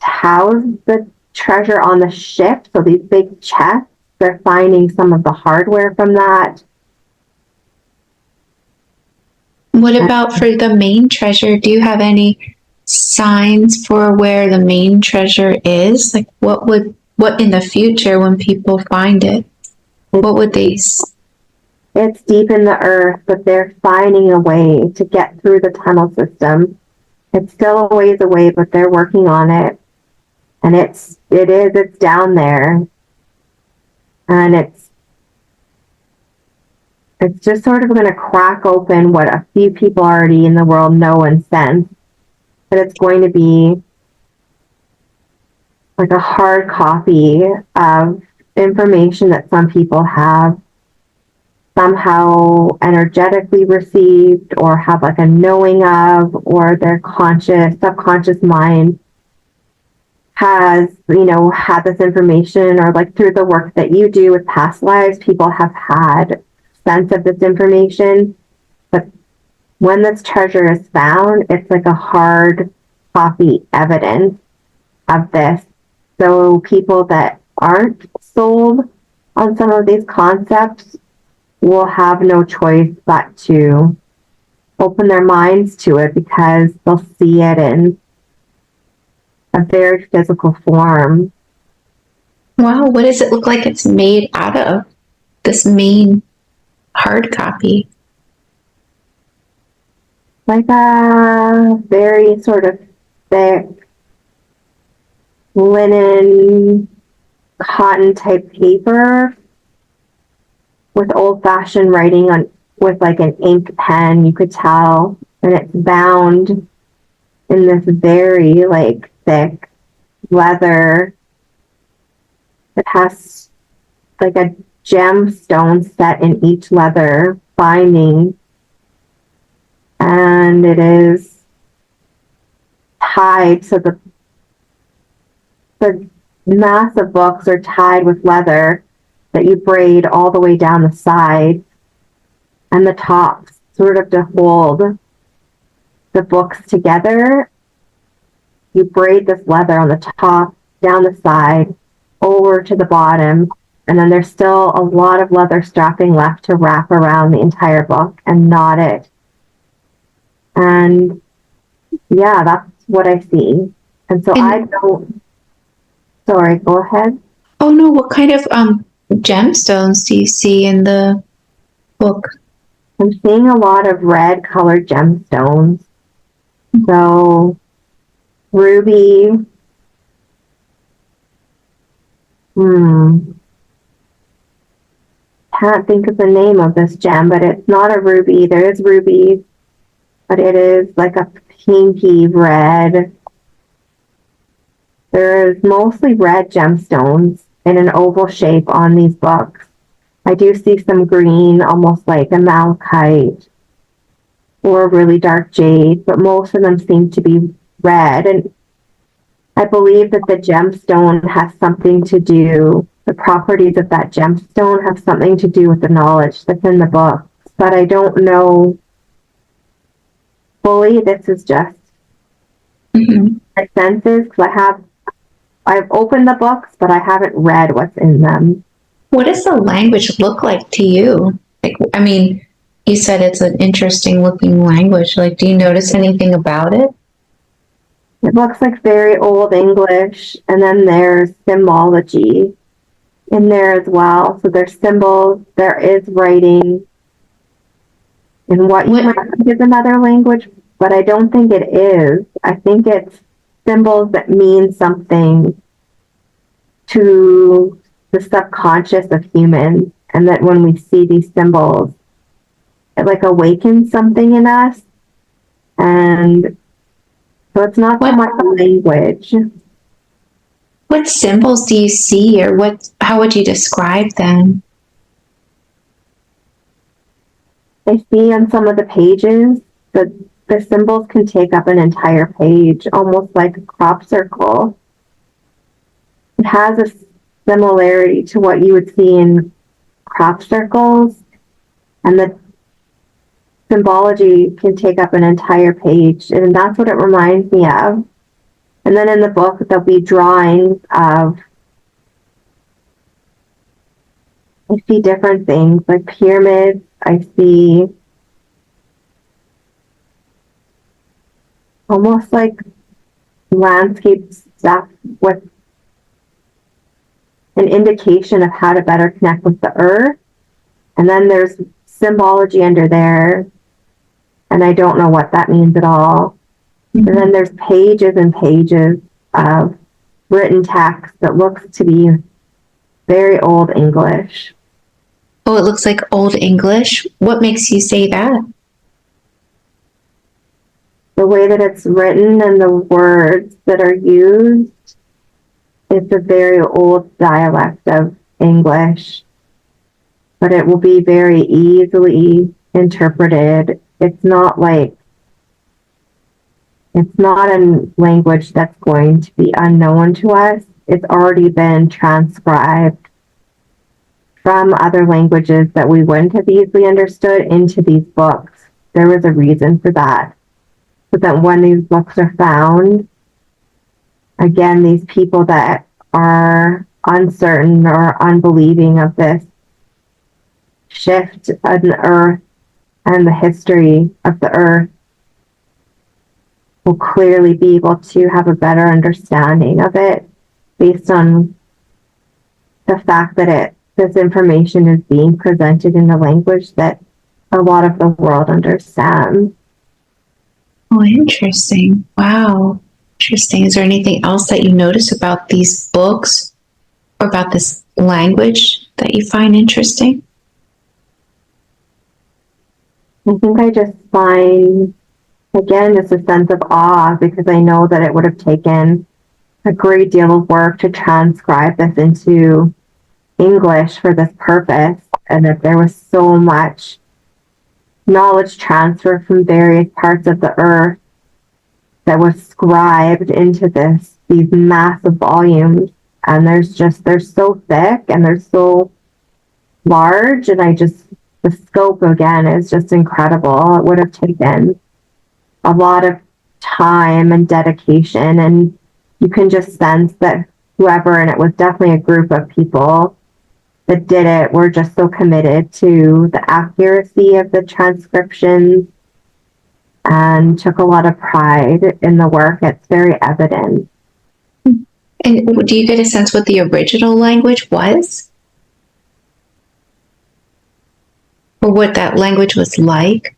to house the treasure on the ship. So these big chests, they're finding some of the hardware from that. What about for the main treasure? Do you have any signs for where the main treasure is? Like what in the future when people find it, what would they It's deep in the earth, but they're finding a way to get through the tunnel system. It's still a ways away, but they're working on it. And it's down there. And it's just sort of going to crack open what a few people already in the world know and sense. But it's going to be like a hard copy of information that some people have somehow energetically received or have like a knowing of, or their subconscious mind has, had this information, or like through the work that you do with past lives, people have had sense of this information. But when this treasure is found, it's like a hard copy evidence of this. So people that aren't sold on some of these concepts will have no choice but to open their minds to it, because they'll see it in a very physical form. Wow, what does it look like it's made out of, this main hard copy? Like a very sort of thick linen cotton type paper with old-fashioned writing on with like an ink pen, you could tell, and it's bound in this very like thick leather. It has like a gemstone set in each leather binding, and it is tied, so the massive books are tied with leather that you braid all the way down the side and the tops, sort of to hold the books together. You braid this leather on the top, down the side, over to the bottom, and then there's still a lot of leather strapping left to wrap around the entire book and knot it. And yeah, that's what I see. And so I don't... Sorry, go ahead. Oh no, what kind of gemstones do you see in the book? I'm seeing a lot of red colored gemstones. So ruby. Can't think of the name of this gem, but it's not a ruby. There is rubies, but it is like a pinky red. There's mostly red gemstones in an oval shape on these books. I do see some green, almost like a malachite or a really dark jade, but most of them seem to be red. And I believe that the gemstone has something to do, the properties of that gemstone have something to do with the knowledge that's in the book. But I don't know fully. This is just my senses, because I've opened the books, but I haven't read what's in them. What does the language look like to you? Like, I mean, you said it's an interesting looking language. Like, do you notice anything about it? It looks like very old English, and then there's symbology in there as well. So there's symbols, there is writing in what you might think is another language, but I don't think it is. I think it's symbols that mean something to the subconscious of humans, and that when we see these symbols, it like awakens something in us. And so it's not so much a language. What symbols do you see, or how would you describe them? I see on some of the pages that the symbols can take up an entire page, almost like a crop circle. It has a similarity to what you would see in crop circles, and the symbology can take up an entire page, and that's what it reminds me of. And then in the book, there'll be drawings of, I see different things like pyramids. I see almost like landscape stuff with an indication of how to better connect with the earth. And then there's symbology under there, and I don't know what that means at all. And then there's pages and pages of written text that looks to be very old English. Oh, it looks like Old English. What makes you say that? The way that it's written and the words that are used, it's a very old dialect of English, but it will be very easily interpreted. It's not a language that's going to be unknown to us. It's already been transcribed from other languages that we wouldn't have easily understood into these books. There was a reason for that. So that when these books are found, again, these people that are uncertain or unbelieving of this shift of the earth and the history of the earth will clearly be able to have a better understanding of it based on the fact that this information is being presented in a language that a lot of the world understands. Oh, interesting. Wow. Interesting. Is there anything else that you notice about these books or about this language that you find interesting? I think I just find, again, just a sense of awe, because I know that it would have taken a great deal of work to transcribe this into English for this purpose, and that there was so much knowledge transfer from various parts of the earth that was scribed into these massive volumes. And they're so thick and they're so large, and the scope again is just incredible. It would have taken a lot of time and dedication, and you can just sense that whoever, and it was definitely a group of people that did it, were just so committed to the accuracy of the transcriptions and took a lot of pride in the work. It's very evident. And do you get a sense what the original language was? Or what that language was like?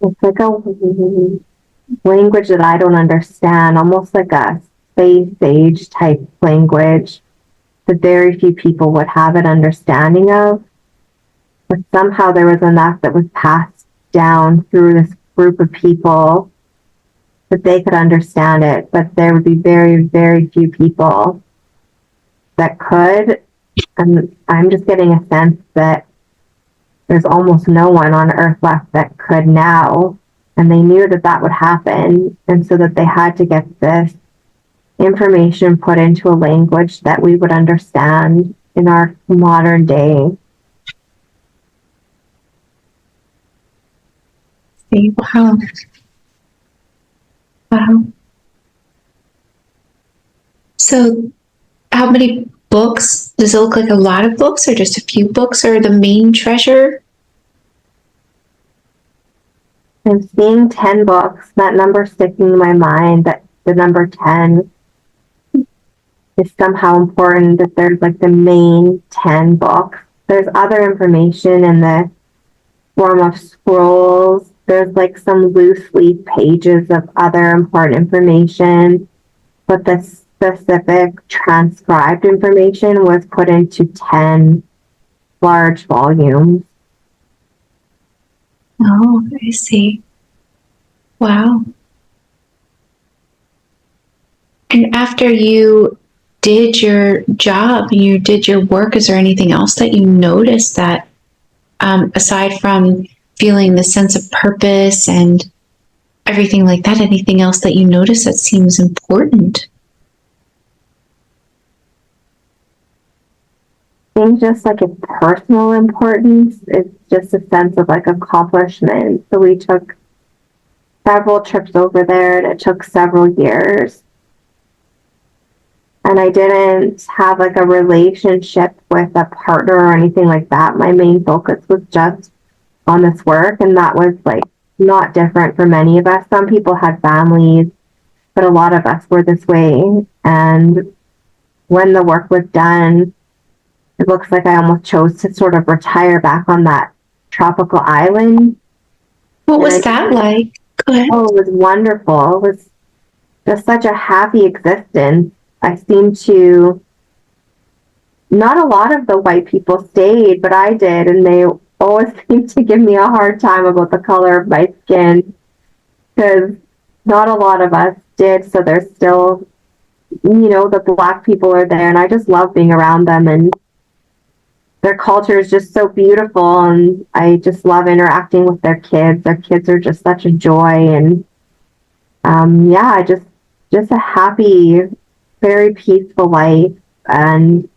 It's like a language that I don't understand, almost like a space age type language that very few people would have an understanding of. But somehow there was enough that was passed down through this group of people that they could understand it. But there would be very, very few people that could. And I'm just getting a sense that there's almost no one on earth left that could now. And they knew that that would happen. And so that they had to get this information put into a language that we would understand in our modern day. Wow. Wow. So how many books? Does it look like a lot of books, or just a few books are the main treasure? I'm seeing 10 books. That number sticking in my mind, that the number 10 is somehow important, that there's like the main 10 books. There's other information in the form of scrolls. There's like some loose leaf pages of other important information, but the specific transcribed information was put into 10 large volumes. Oh, I see. Wow. And after you did your job and you did your work, is there anything else that you noticed that aside from feeling the sense of purpose and everything like that, anything else that you notice that seems important? I think just like a personal importance, it's just a sense of like accomplishment. So we took several trips over there and it took several years. And I didn't have like a relationship with a partner or anything like that. My main focus was just on this work, and that was like not different for many of us. Some people had families, but a lot of us were this way. And when the work was done, it looks like I almost chose to sort of retire back on that tropical island. What was that like? Go ahead. Oh, it was wonderful. It was just such a happy existence. I seemed to, not a lot of the white people stayed, but I did, and they always seemed to give me a hard time about the color of my skin, because not a lot of us did, so there's still, the black people are there, and I just love being around them, and their culture is just so beautiful, and I just love interacting with their kids. Their kids are just such a joy, and just a happy, very peaceful life. And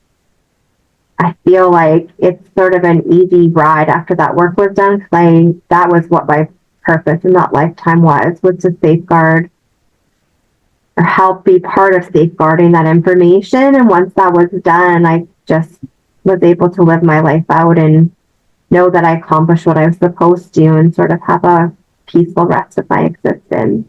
I feel like it's sort of an easy ride after that work was done, because that was what my purpose in that lifetime was to safeguard or help be part of safeguarding that information. And once that was done, I just was able to live my life out and know that I accomplished what I was supposed to and sort of have a peaceful rest of my existence.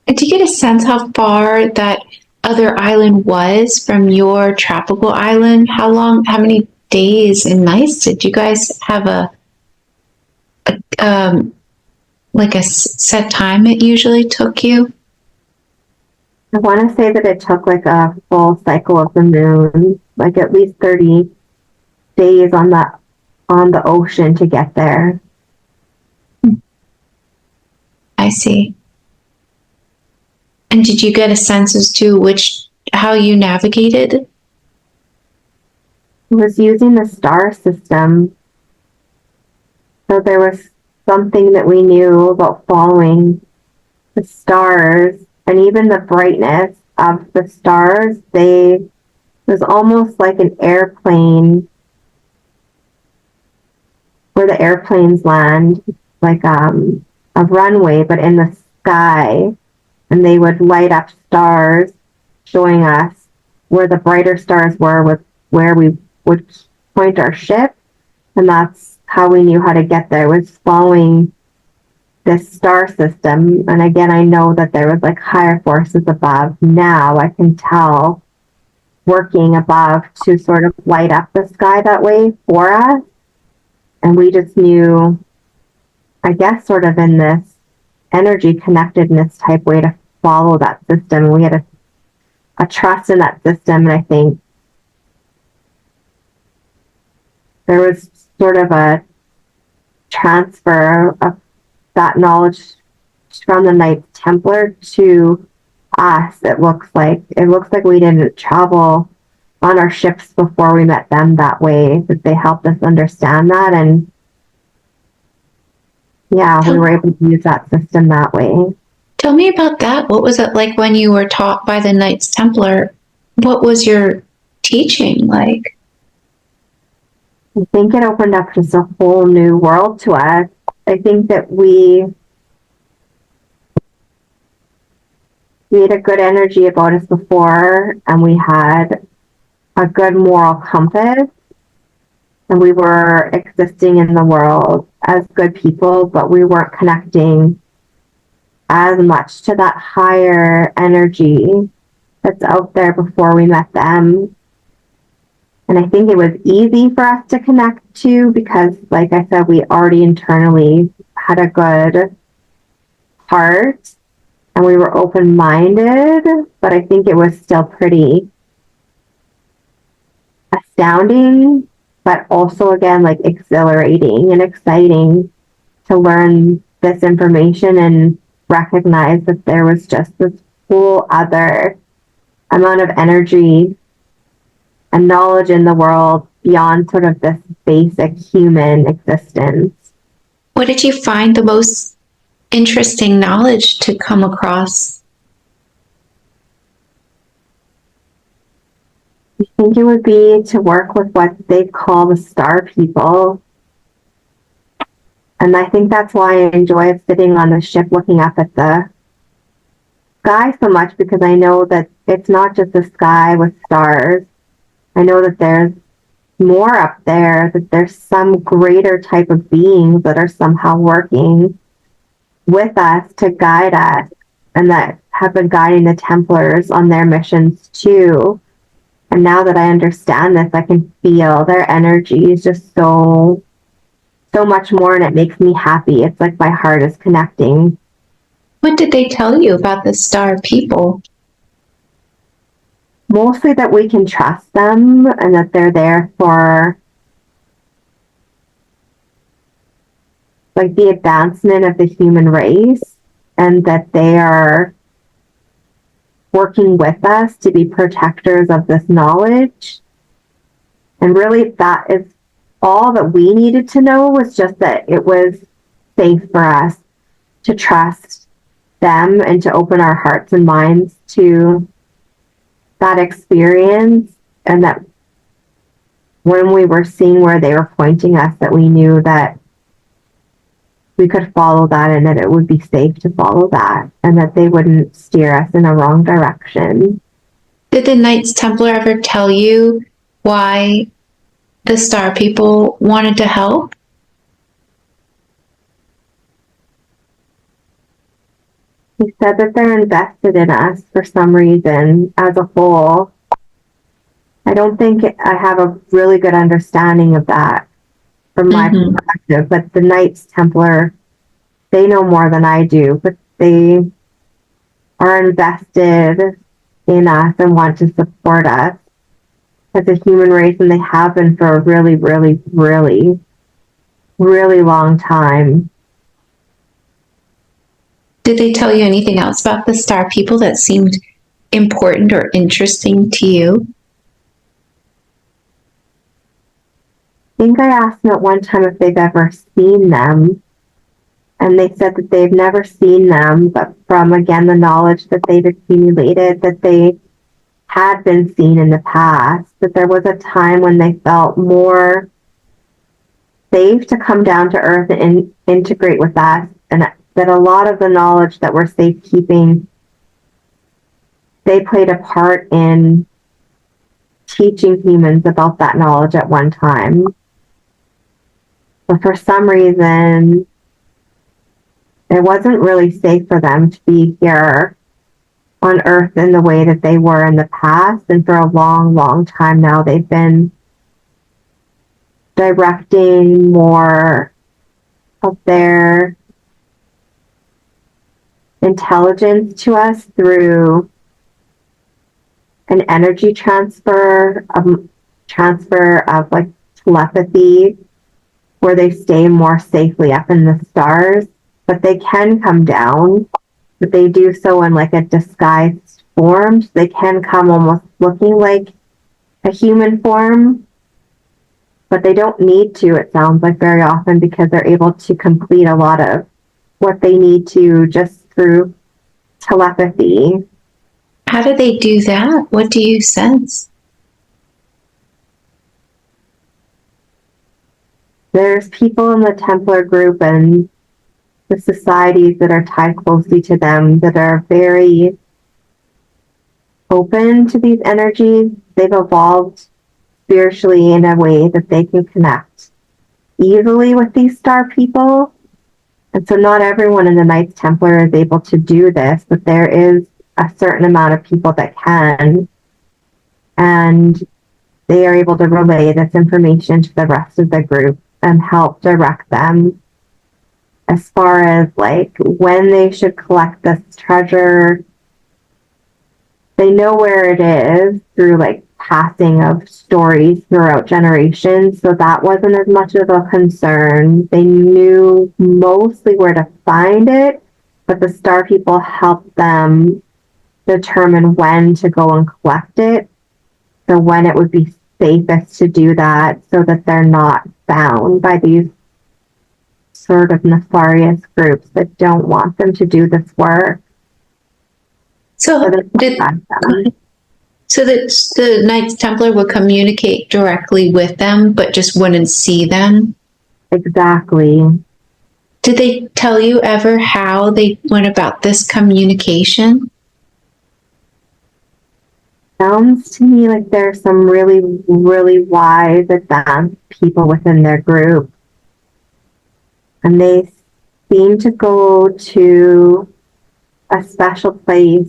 And do you get a sense how far that other island was from your tropical island? How many days and nights did you guys have like a set time it usually took you? I want to say that it took like a full cycle of the moon, like at least 30 days on the ocean to get there. I see. And did you get a sense as to how you navigated? It was using the star system. So there was something that we knew about following the stars, and even the brightness of the stars. It was almost like an airplane where the airplanes land, like a runway, but in the sky. And they would light up stars, showing us where the brighter stars were, with where we would point our ship. And that's how we knew how to get there, was following this star system. And again, I know that there was like higher forces above. Now I can tell, working above, to sort of light up the sky that way for us. And we just knew, I guess, sort of in this energy connectedness type way, to follow that system. We had a trust in that system, and I think there was sort of a transfer of that knowledge from the Knights Templar to us. It looks like we didn't travel on our ships before we met them that way, that they helped us understand that, and we were able to use that system that way. Tell me about that. What was it like when you were taught by the Knights Templar? What was your teaching like? I think it opened up just a whole new world to us. I think that we had a good energy about us before, and we had a good moral compass, and we were existing in the world as good people, but we weren't connecting as much to that higher energy that's out there before we met them. And I think it was easy for us to connect to, because, like I said, we already internally had a good heart and we were open-minded, but I think it was still pretty astounding, but also, again, like exhilarating and exciting to learn this information and recognize that there was just this whole other amount of energy and knowledge in the world beyond sort of this basic human existence. What did you find the most interesting knowledge to come across? I think it would be to work with what they call the star people. And I think that's why I enjoy sitting on the ship looking up at the sky so much, because I know that it's not just the sky with stars. I know that there's more up there, that there's some greater type of beings that are somehow working with us to guide us, and that have been guiding the Templars on their missions too. And now that I understand this, I can feel their energy is just so much more, and it makes me happy. It's like my heart is connecting. What did they tell you about the star people? Mostly that we can trust them and that they're there for like the advancement of the human race, and that they are working with us to be protectors of this knowledge. And really, that is all that we needed to know, was just that it was safe for us to trust them and to open our hearts and minds to that experience, and that when we were seeing where they were pointing us, that we knew that we could follow that, and that it would be safe to follow that, and that they wouldn't steer us in a wrong direction. Did the Knights Templar ever tell you why the star people wanted to help? He said that they're invested in us for some reason as a whole. I don't think I have a really good understanding of that from my perspective, but the Knights Templar, they know more than I do, but they are invested in us and want to support us as a human race, and they have been for a really, really, really, really long time. Did they tell you anything else about the star people that seemed important or interesting to you? I think I asked them at one time if they've ever seen them, and they said that they've never seen them, but from, again, the knowledge that they've accumulated, that they had been seen in the past, that there was a time when they felt more safe to come down to Earth and integrate with us, and that a lot of the knowledge that we're safekeeping, they played a part in teaching humans about that knowledge at one time. But for some reason, it wasn't really safe for them to be here on Earth in the way that they were in the past. And for a long, long time now, they've been directing more of their intelligence to us through an energy transfer of like telepathy, where they stay more safely up in the stars. But they can come down, but they do so in like a disguised form. So they can come almost looking like a human form, but they don't need to, it sounds like, very often, because they're able to complete a lot of what they need to just through telepathy. How do they do that? What do you sense? There's people in the Templar group and the societies that are tied closely to them that are very open to these energies. They've evolved spiritually in a way that they can connect easily with these star people. And so not everyone in the Knights Templar is able to do this, but there is a certain amount of people that can. And they are able to relay this information to the rest of the group and help direct them as far as like when they should collect this treasure. They know where it is through like passing of stories throughout generations, so that wasn't as much of a concern. They knew mostly where to find it, but the star people helped them determine when to go and collect it, so when it would be safest to do that so that they're not found by these sort of nefarious groups that don't want them to do this work. So the Knights Templar would communicate directly with them, but just wouldn't see them? Exactly. Did they tell you ever how they went about this communication? Sounds to me like there's some really, really wise, advanced people within their group. And they seem to go to a special place.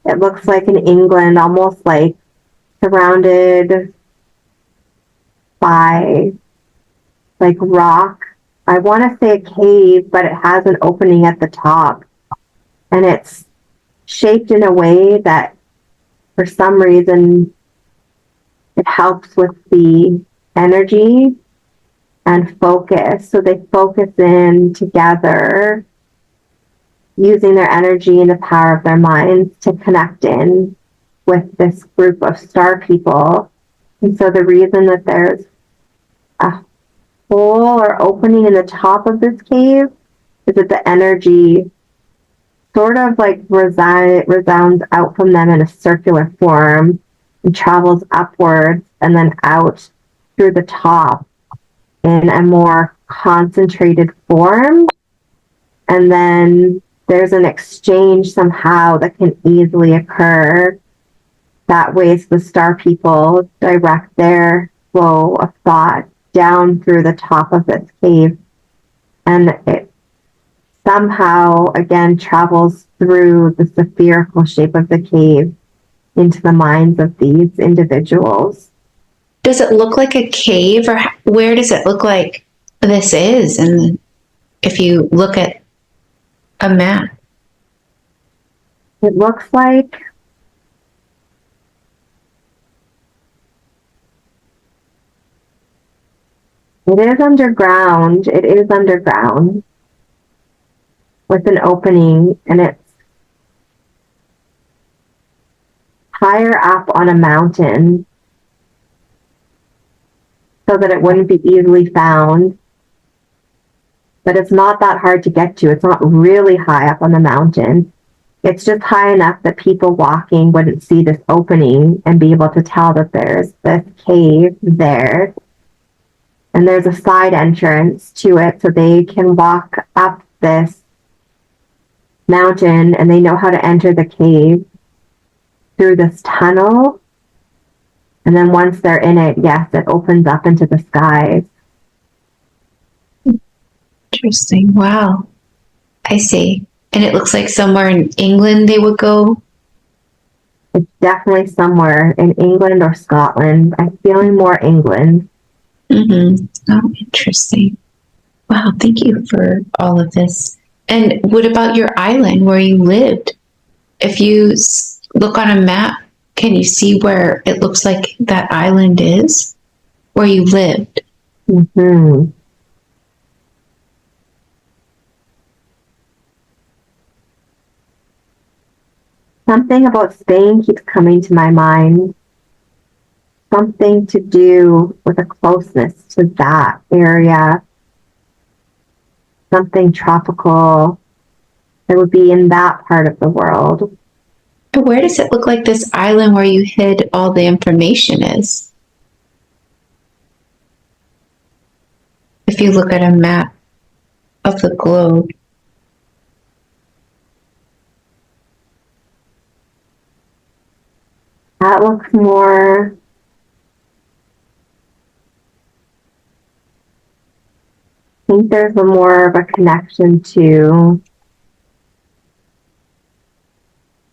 It looks like in England, almost like surrounded by like rock. I want to say a cave, but it has an opening at the top. And it's shaped in a way that for some reason it helps with the energy and focus. So they focus in together using their energy and the power of their minds to connect in with this group of star people. And so the reason that there's a hole or opening in the top of this cave is that the energy sort of like resounds out from them in a circular form and travels upwards and then out through the top in a more concentrated form. And then there's an exchange somehow that can easily occur. That way, the star people direct their flow of thought down through the top of this cave. And it somehow, again, travels through the spherical shape of the cave into the minds of these individuals. Does it look like a cave, or where does it look like this is? And if you look at a map, it looks like it is underground. It is underground with an opening, and it's higher up on a mountain so that it wouldn't be easily found. But it's not that hard to get to. It's not really high up on the mountain. It's just high enough that people walking wouldn't see this opening and be able to tell that there's this cave there. And there's a side entrance to it, so they can walk up this mountain and they know how to enter the cave through this tunnel. And then once they're in it, yes, it opens up into the skies. Interesting. Wow. I see. And it looks like somewhere in England they would go? It's definitely somewhere in England or Scotland. I'm feeling more England. Mm-hmm. Oh, interesting. Wow, thank you for all of this. And what about your island where you lived? If you look on a map, can you see where it looks like that island is? Where you lived? Mm-hmm. Something about Spain keeps coming to my mind. Something to do with a closeness to that area. Something tropical that would be in that part of the world. And where does it look like this island where you hid all the information is? If you look at a map of the globe. That looks more I think there's more of a connection to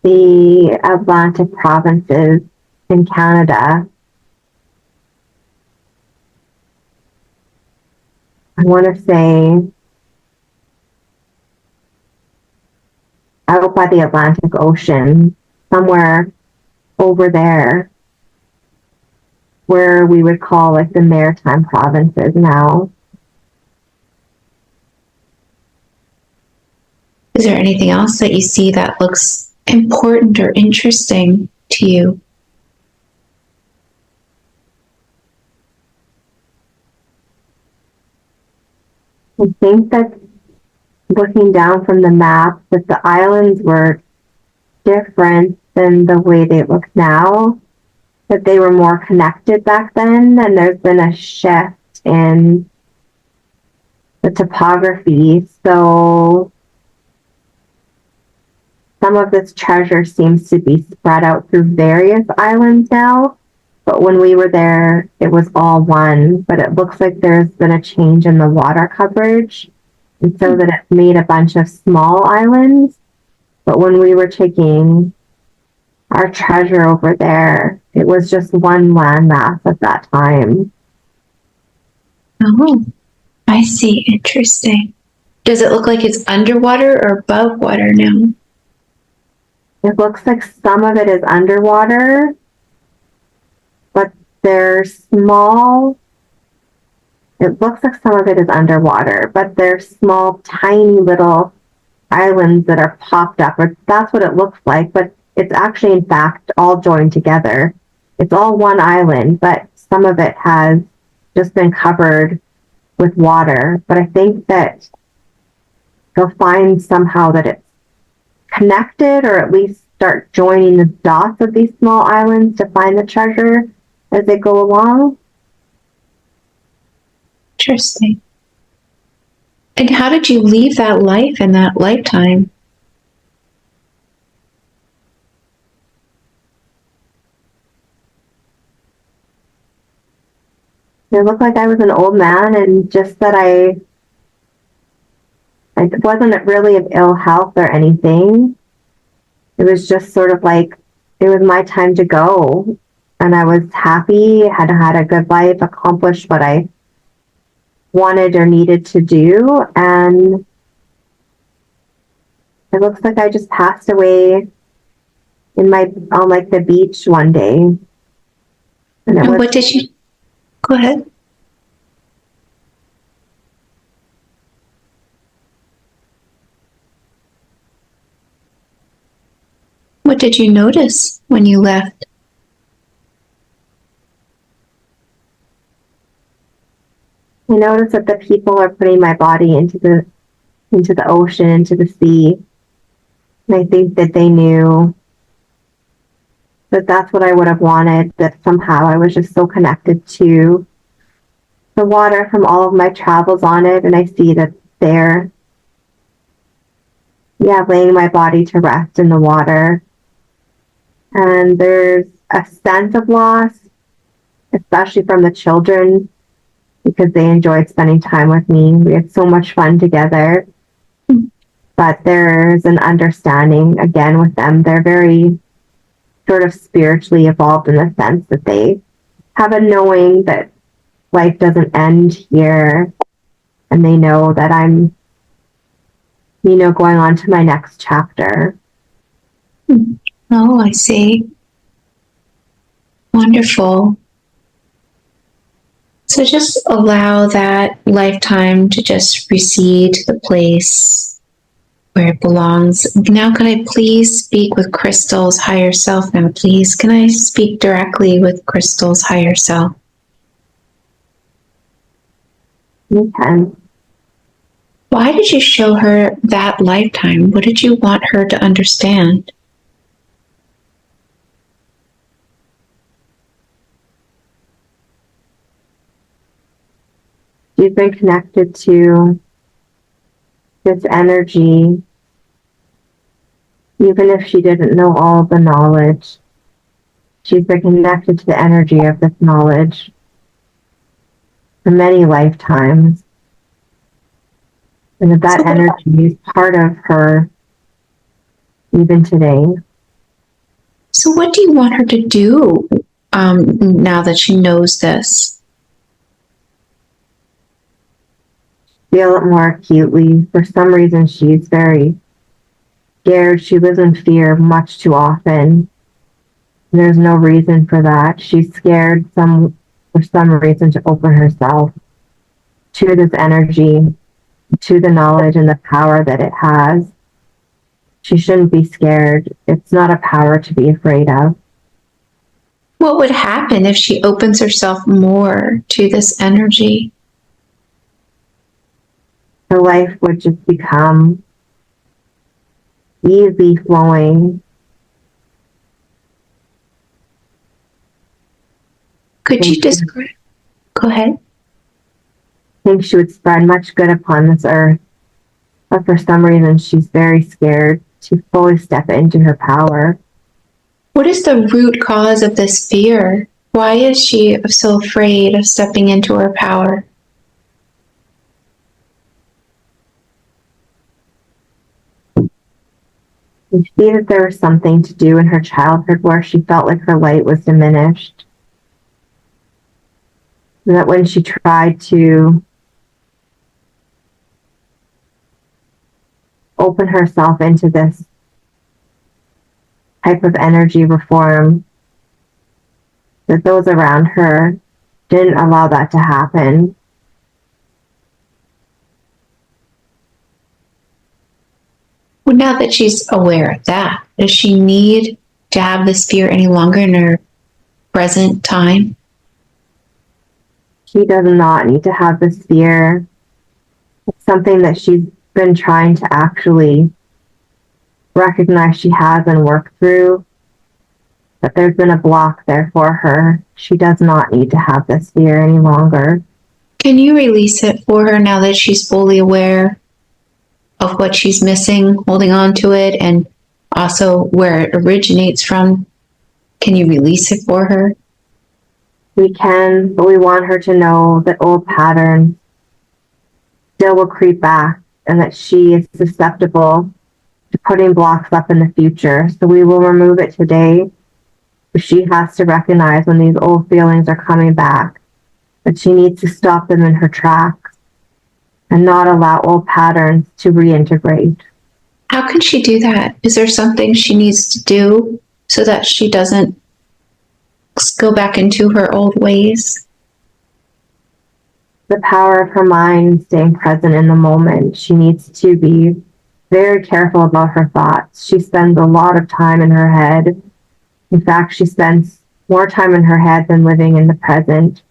the Atlantic provinces in Canada. I want to say out by the Atlantic Ocean, somewhere over there, where we would call like the maritime provinces now. Is there anything else that you see that looks important or interesting to you? I think that looking down from the map, that the islands were different than the way they look now, that they were more connected back then, and there's been a shift in the topography. So some of this treasure seems to be spread out through various islands now, but when we were there, it was all one. But it looks like there's been a change in the water coverage, and so that it made a bunch of small islands. But when we were taking our treasure over there, it was just one landmass at that time. Oh, I see. Interesting. Does it look like it's underwater or above water now? It looks like some of it is underwater, but they're small. It looks like some of it is underwater, but they're small, tiny little islands that are popped up. Or that's what it looks like, but it's actually, in fact, all joined together. It's all one island, but some of it has just been covered with water. But I think that you'll find somehow that it's connected, or at least start joining the dots of these small islands to find the treasure as they go along. Interesting. And how did you leave that life in that lifetime? It looked like I was an old man, and just that I wasn't really of ill health or anything. It was just sort of like it was my time to go, and I was happy, had had a good life, accomplished what I wanted or needed to do, and it looks like I just passed away on like the beach one day. And what did you? Go ahead. What did you notice when you left? I noticed that the people are putting my body into the ocean, into the sea. And I think that they knew that that's what I would have wanted, that somehow I was just so connected to the water from all of my travels on it. And I see that they're, laying my body to rest in the water. And there's a sense of loss, especially from the children, because they enjoyed spending time with me. We had so much fun together. But there's an understanding, again, with them. They're very sort of spiritually evolved in the sense that they have a knowing that life doesn't end here. And they know that I'm, going on to my next chapter. Oh, I see. Wonderful. So just allow that lifetime to just recede to the place where it belongs. Now, can I please speak with Crystal's higher self now, please? Can I speak directly with Crystal's higher self? You can. Why did you show her that lifetime? What did you want her to understand? She's been connected to this energy, even if she didn't know all of the knowledge. She's been connected to the energy of this knowledge for many lifetimes. And that energy is part of her even today. So what do you want her to do now that she knows this? Feel it more acutely. For some reason, she's very scared. She lives in fear much too often. There's no reason for that. She's scared for some reason to open herself to this energy, to the knowledge and the power that it has. She shouldn't be scared. It's not a power to be afraid of. What would happen if she opens herself more to this energy? her life would just become easy flowing. Could you describe? Go ahead. I think she would spread much good upon this earth, but for some reason she's very scared to fully step into her power. What is the root cause of this fear? Why is she so afraid of stepping into her power? We see that there was something to do in her childhood where she felt like her light was diminished. And that when she tried to open herself into this type of energy reform, that those around her didn't allow that to happen. Well, now that she's aware of that, does she need to have this fear any longer in her present time? She does not need to have this fear. It's something that she's been trying to actually recognize she has and work through, but there's been a block there for her. She does not need to have this fear any longer. Can you release it for her now that she's fully aware of what she's missing, holding on to it, and also where it originates from? Can you release it for her? We can, but we want her to know that old patterns still will creep back and that she is susceptible to putting blocks up in the future. So we will remove it today. But she has to recognize when these old feelings are coming back, that she needs to stop them in her tracks and not allow old patterns to reintegrate. How can she do that? Is there something she needs to do so that she doesn't go back into her old ways? The power of her mind, staying present in the moment. She needs to be very careful about her thoughts. She spends a lot of time in her head. In fact, she spends more time in her head than living in the present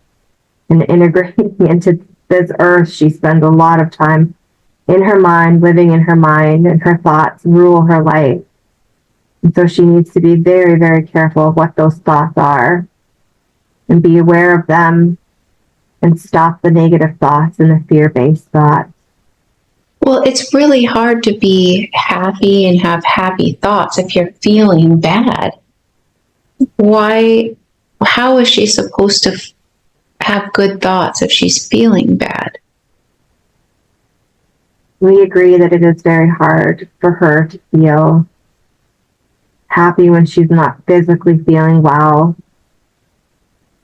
and integrating into this earth. She spends a lot of time in her mind, living in her mind, and her thoughts rule her life. And so she needs to be very, very careful of what those thoughts are and be aware of them and stop the negative thoughts and the fear-based thoughts. Well, it's really hard to be happy and have happy thoughts if you're feeling bad. How is she supposed to have good thoughts if she's feeling bad? We agree that it is very hard for her to feel happy when she's not physically feeling well.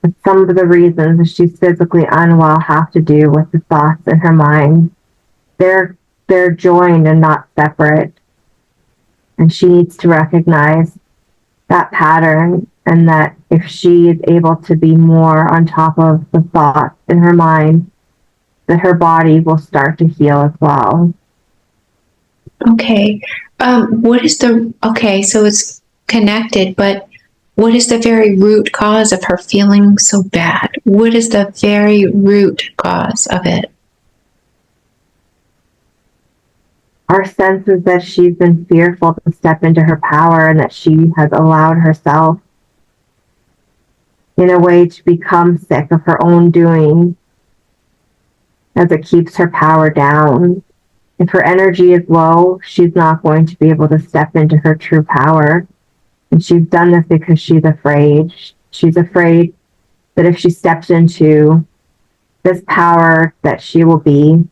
But some of the reasons that she's physically unwell have to do with the thoughts in her mind. They're joined and not separate. And she needs to recognize that pattern, and that if she is able to be more on top of the thoughts in her mind, that her body will start to heal as well. Okay. So it's connected, but what is the very root cause of her feeling so bad? What is the very root cause of it? Our sense is that she's been fearful to step into her power, and that she has allowed herself in a way to become sick of her own doing, as it keeps her power down. If her energy is low, she's not going to be able to step into her true power. And she's done this because she's afraid. She's afraid that if she steps into this power, that she will be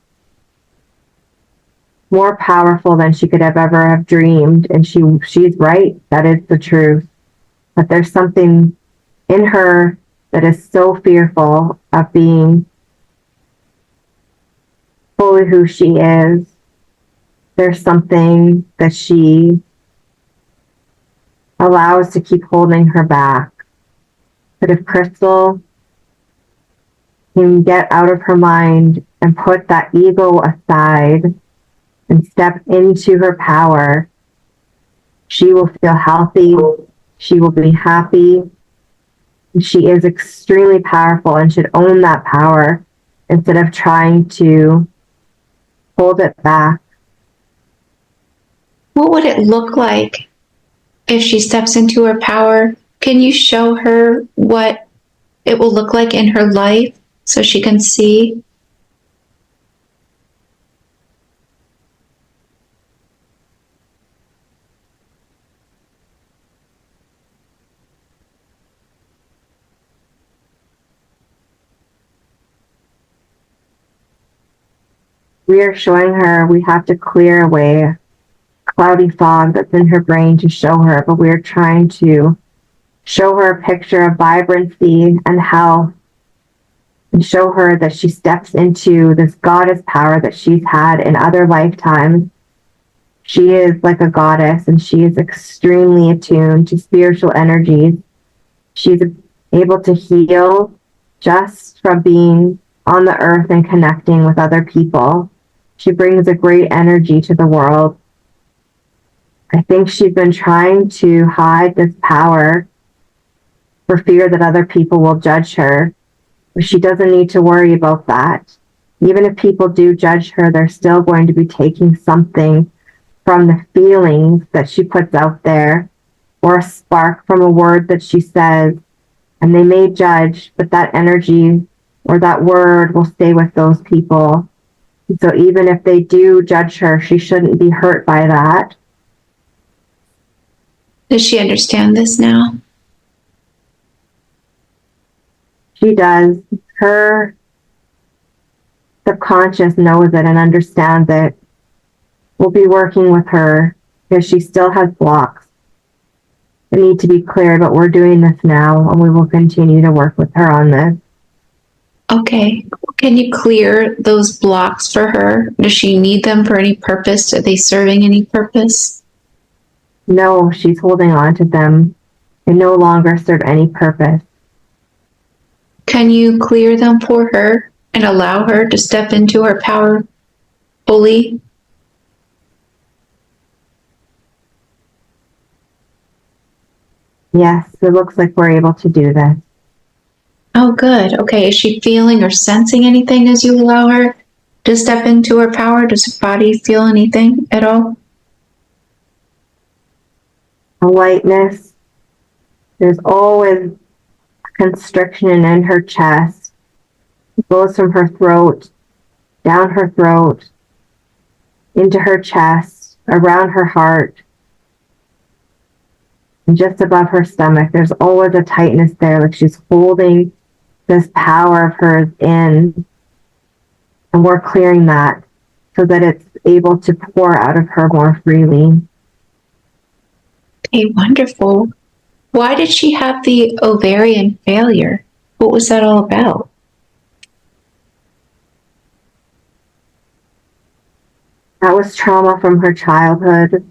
more powerful than she could have ever have dreamed. And she's right. That is the truth. But there's something in her that is so fearful of being fully who she is. There's something that she allows to keep holding her back. But if Crystal can get out of her mind and put that ego aside and step into her power, she will feel healthy. She will be happy. She is extremely powerful and should own that power instead of trying to hold it back. What would it look like if she steps into her power? Can you show her what it will look like in her life so she can see? We are showing her we have to clear away cloudy fog that's in her brain to show her, but we're trying to show her a picture of vibrancy and health, and show her that she steps into this goddess power that she's had in other lifetimes. She is like a goddess, and she is extremely attuned to spiritual energies. She's able to heal just from being on the earth and connecting with other people. She brings a great energy to the world. I think she's been trying to hide this power for fear that other people will judge her. But she doesn't need to worry about that. Even if people do judge her, they're still going to be taking something from the feelings that she puts out there, or a spark from a word that she says. And they may judge, but that energy or that word will stay with those people. So even if they do judge her, she shouldn't be hurt by that. Does she understand this now? She does. Her subconscious knows it and understands it. We'll be working with her because she still has blocks that need to be cleared, but we're doing this now, and we will continue to work with her on this. Okay. Can you clear those blocks for her? Does she need them for any purpose? Are they serving any purpose? No, she's holding on to them. They no longer serve any purpose. Can you clear them for her and allow her to step into her power fully? Yes, it looks like we're able to do this. Oh, good. Okay. Is she feeling or sensing anything as you allow her to step into her power? Does her body feel anything at all? A lightness. There's always constriction in her chest. It goes from her throat, down her throat, into her chest, around her heart, and just above her stomach. There's always a tightness there, like she's holding this power of hers in, and we're clearing that so that it's able to pour out of her more freely. Okay, wonderful. Why did she have the ovarian failure? What was that all about? That was trauma from her childhood.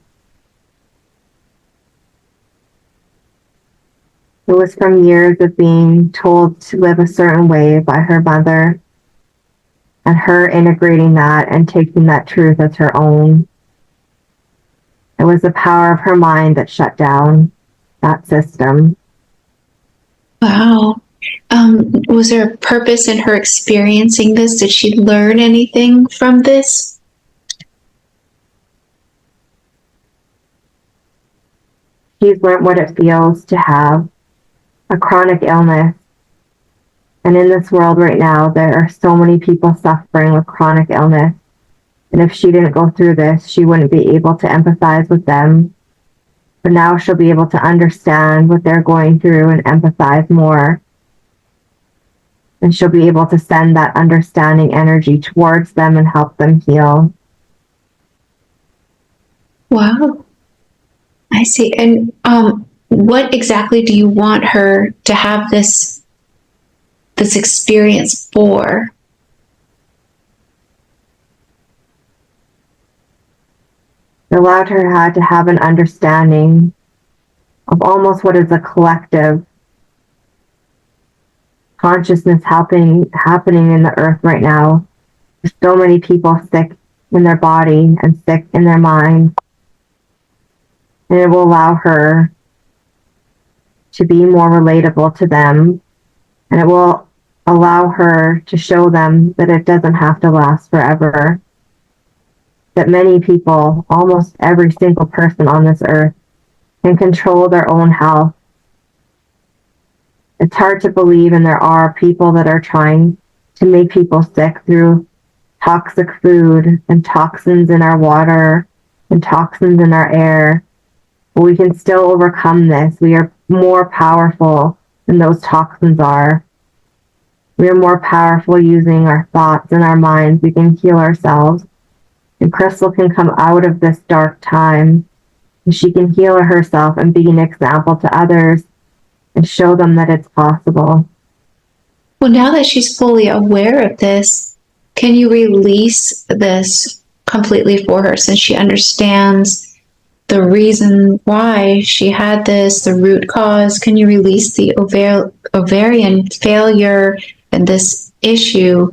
It was from years of being told to live a certain way by her mother, and her integrating that and taking that truth as her own. It was the power of her mind that shut down that system. Wow. Was there a purpose in her experiencing this? Did she learn anything from this? She's learned what it feels to have a chronic illness. And in this world right now, there are so many people suffering with chronic illness. And if she didn't go through this, she wouldn't be able to empathize with them. But now she'll be able to understand what they're going through and empathize more. And she'll be able to send that understanding energy towards them and help them heal. Wow. I see. And what exactly do you want her to have this experience for? It allowed her to have an understanding of almost what is a collective consciousness happening in the earth right now. There's so many people sick in their body and sick in their mind. And it will allow her to be more relatable to them. And it will allow her to show them that it doesn't have to last forever. that many people, almost every single person on this earth, can control their own health. It's hard to believe, and there are people that are trying to make people sick through toxic food and toxins in our water and toxins in our air. But we can still overcome this. We are more powerful than those toxins are. We are more powerful using our thoughts and our minds. We can heal ourselves. And Crystal can come out of this dark time. And she can heal herself and be an example to others and show them that it's possible. Well, now that she's fully aware of this, can you release this completely for her, since she understands the reason why she had this, the root cause? Can you release the ovarian failure and this issue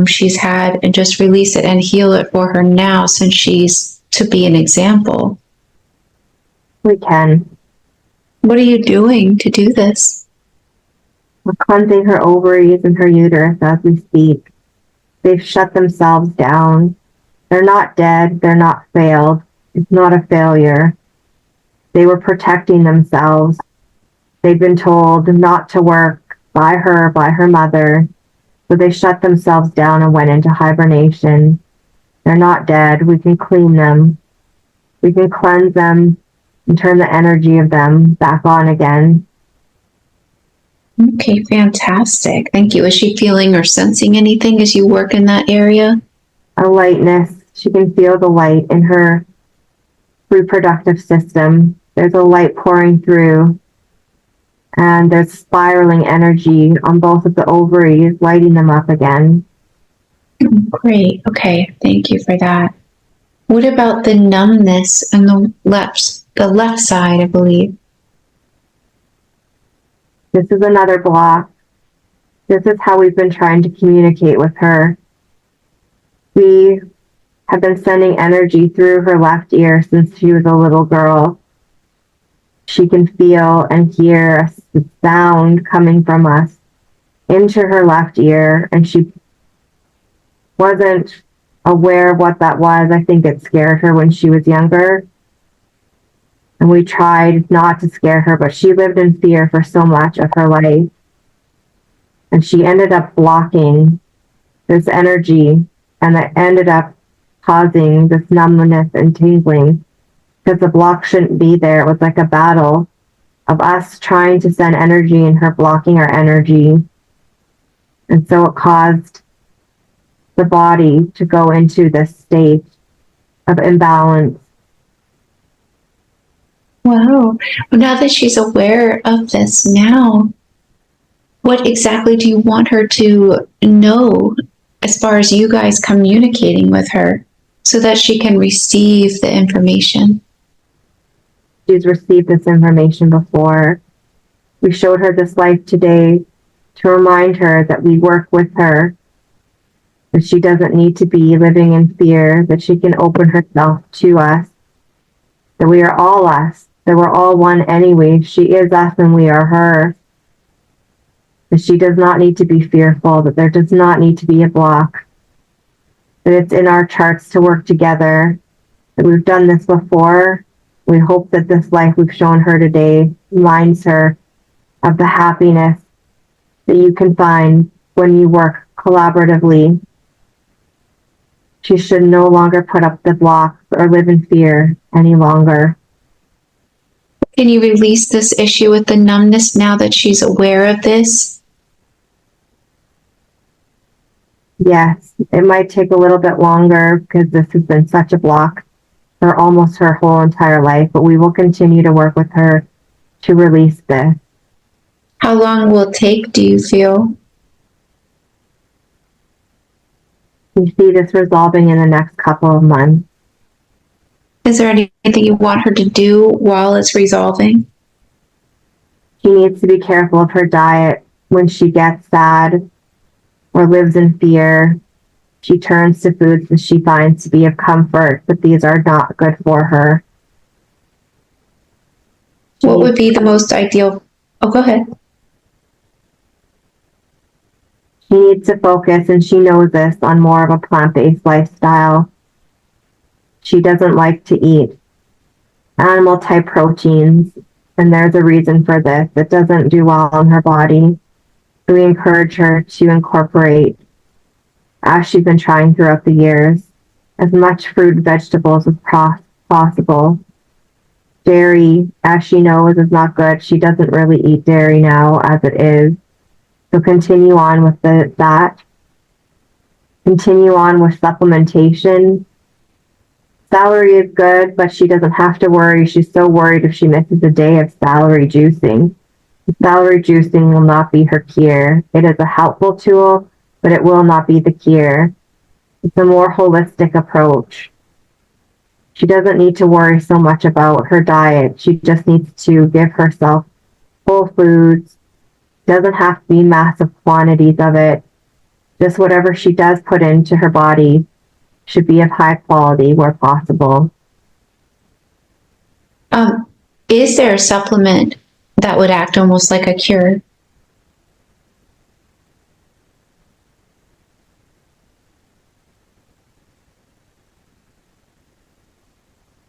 she's had, and just release it and heal it for her now, since she's to be an example? We can. What are you doing to do this? We're cleansing her ovaries and her uterus as we speak. They've shut themselves down. They're not dead. They're not failed. It's not a failure. They were protecting themselves. They've been told not to work by her mother. So they shut themselves down and went into hibernation. They're not dead. We can clean them. We can cleanse them and turn the energy of them back on again. Okay, fantastic. Thank you. Is she feeling or sensing anything as you work in that area? A lightness. She can feel the light in her reproductive system. There's a light pouring through, and there's spiraling energy on both of the ovaries, lighting them up again. Great. Okay, thank you for that. What about the numbness on the left side, I believe? This is another block. This is how we've been trying to communicate with her. We have been sending energy through her left ear since she was a little girl. She can feel and hear a sound coming from us into her left ear, and she wasn't aware of what that was. I think it scared her when she was younger. And we tried not to scare her, but she lived in fear for so much of her life. And she ended up blocking this energy, and that ended up causing this numbness and tingling, because the block shouldn't be there. It was like a battle of us trying to send energy and her blocking our energy. And so it caused the body to go into this state of imbalance. Wow. Well, now that she's aware of this now, what exactly do you want her to know as far as you guys communicating with her so that she can receive the information? She's received this information before. We showed her this life today to remind her that we work with her, that she doesn't need to be living in fear, that she can open herself to us, that we are all us, that we're all one anyway. She is us and we are her. That she does not need to be fearful, that there does not need to be a block, that it's in our charts to work together, that we've done this before. We hope that this life we've shown her today reminds her of the happiness that you can find when you work collaboratively. She should no longer put up the blocks or live in fear any longer. Can you release this issue with the numbness now that she's aware of this? Yes, it might take a little bit longer because this has been such a block for almost her whole entire life, but we will continue to work with her to release this. How long will it take, do you feel? We see this resolving in the next couple of months. Is there anything you want her to do while it's resolving? She needs to be careful of her diet. When she gets sad or lives in fear, she turns to foods that she finds to be of comfort, but these are not good for her. What would be the most ideal? Oh, go ahead. She needs to focus, and she knows this, on more of a plant-based lifestyle. she doesn't like to eat animal type proteins, and there's a reason for this. It doesn't do well in her body. So we encourage her to incorporate, as she's been trying throughout the years, as much fruit and vegetables as possible. Dairy, as she knows, is not good. She doesn't really eat dairy now as it is. So continue on with that. Continue on with supplementation. Celery is good, but she doesn't have to worry. She's so worried if she misses a day of celery juicing. Celery juicing will not be her cure. It is a helpful tool, but it will not be the cure. It's a more holistic approach. She doesn't need to worry so much about her diet. She just needs to give herself whole foods. Doesn't have to be massive quantities of it. Just whatever she does put into her body should be of high quality where possible. Is there a supplement that would act almost like a cure?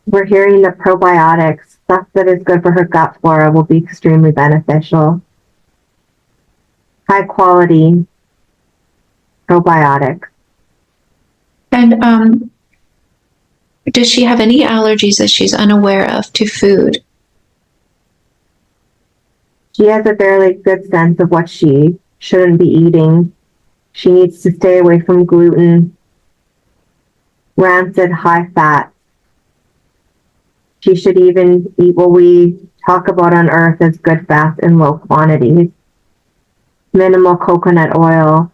We're hearing that probiotics, stuff that is good for her gut flora, will be extremely beneficial. High quality probiotics. And does she have any allergies that she's unaware of to food? She has a fairly good sense of what she shouldn't be eating. She needs to stay away from gluten, rancid, high fat. She should even eat what we talk about on earth as good fats in low quantities. Minimal coconut oil,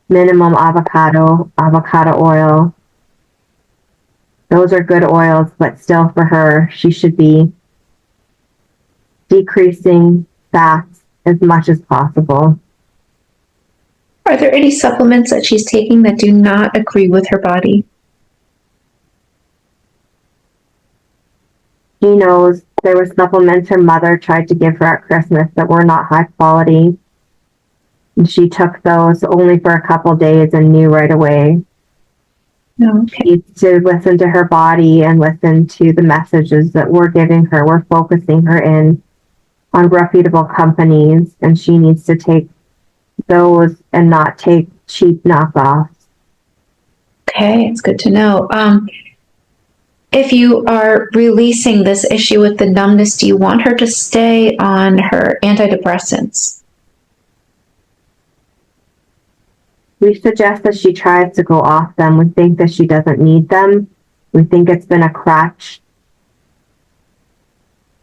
minimum avocado oil. Those are good oils, but still for her, she should be decreasing fats as much as possible. Are there any supplements that she's taking that do not agree with her body? She knows there were supplements her mother tried to give her at Christmas that were not high quality. And she took those only for a couple days and knew right away. Okay. She needs to listen to her body and listen to the messages that we're giving her. We're focusing her in on reputable companies, and she needs to take those and not take cheap knockoffs. Okay, it's good to know. If you are releasing this issue with the numbness, do you want her to stay on her antidepressants? We suggest that she tries to go off them. We think that she doesn't need them. We think it's been a crutch,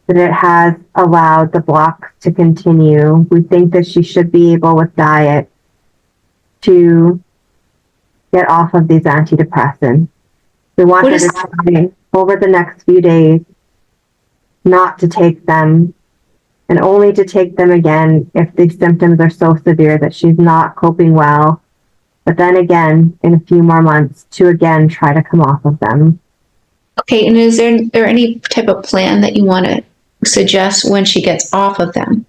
that it has allowed the block to continue. We think that she should be able with diet to get off of these antidepressants. We want her to try over the next few days not to take them, and only to take them again if the symptoms are so severe that she's not coping well. But then again, in a few more months, to again try to come off of them. Okay, and is there any type of plan that you want to suggest when she gets off of them?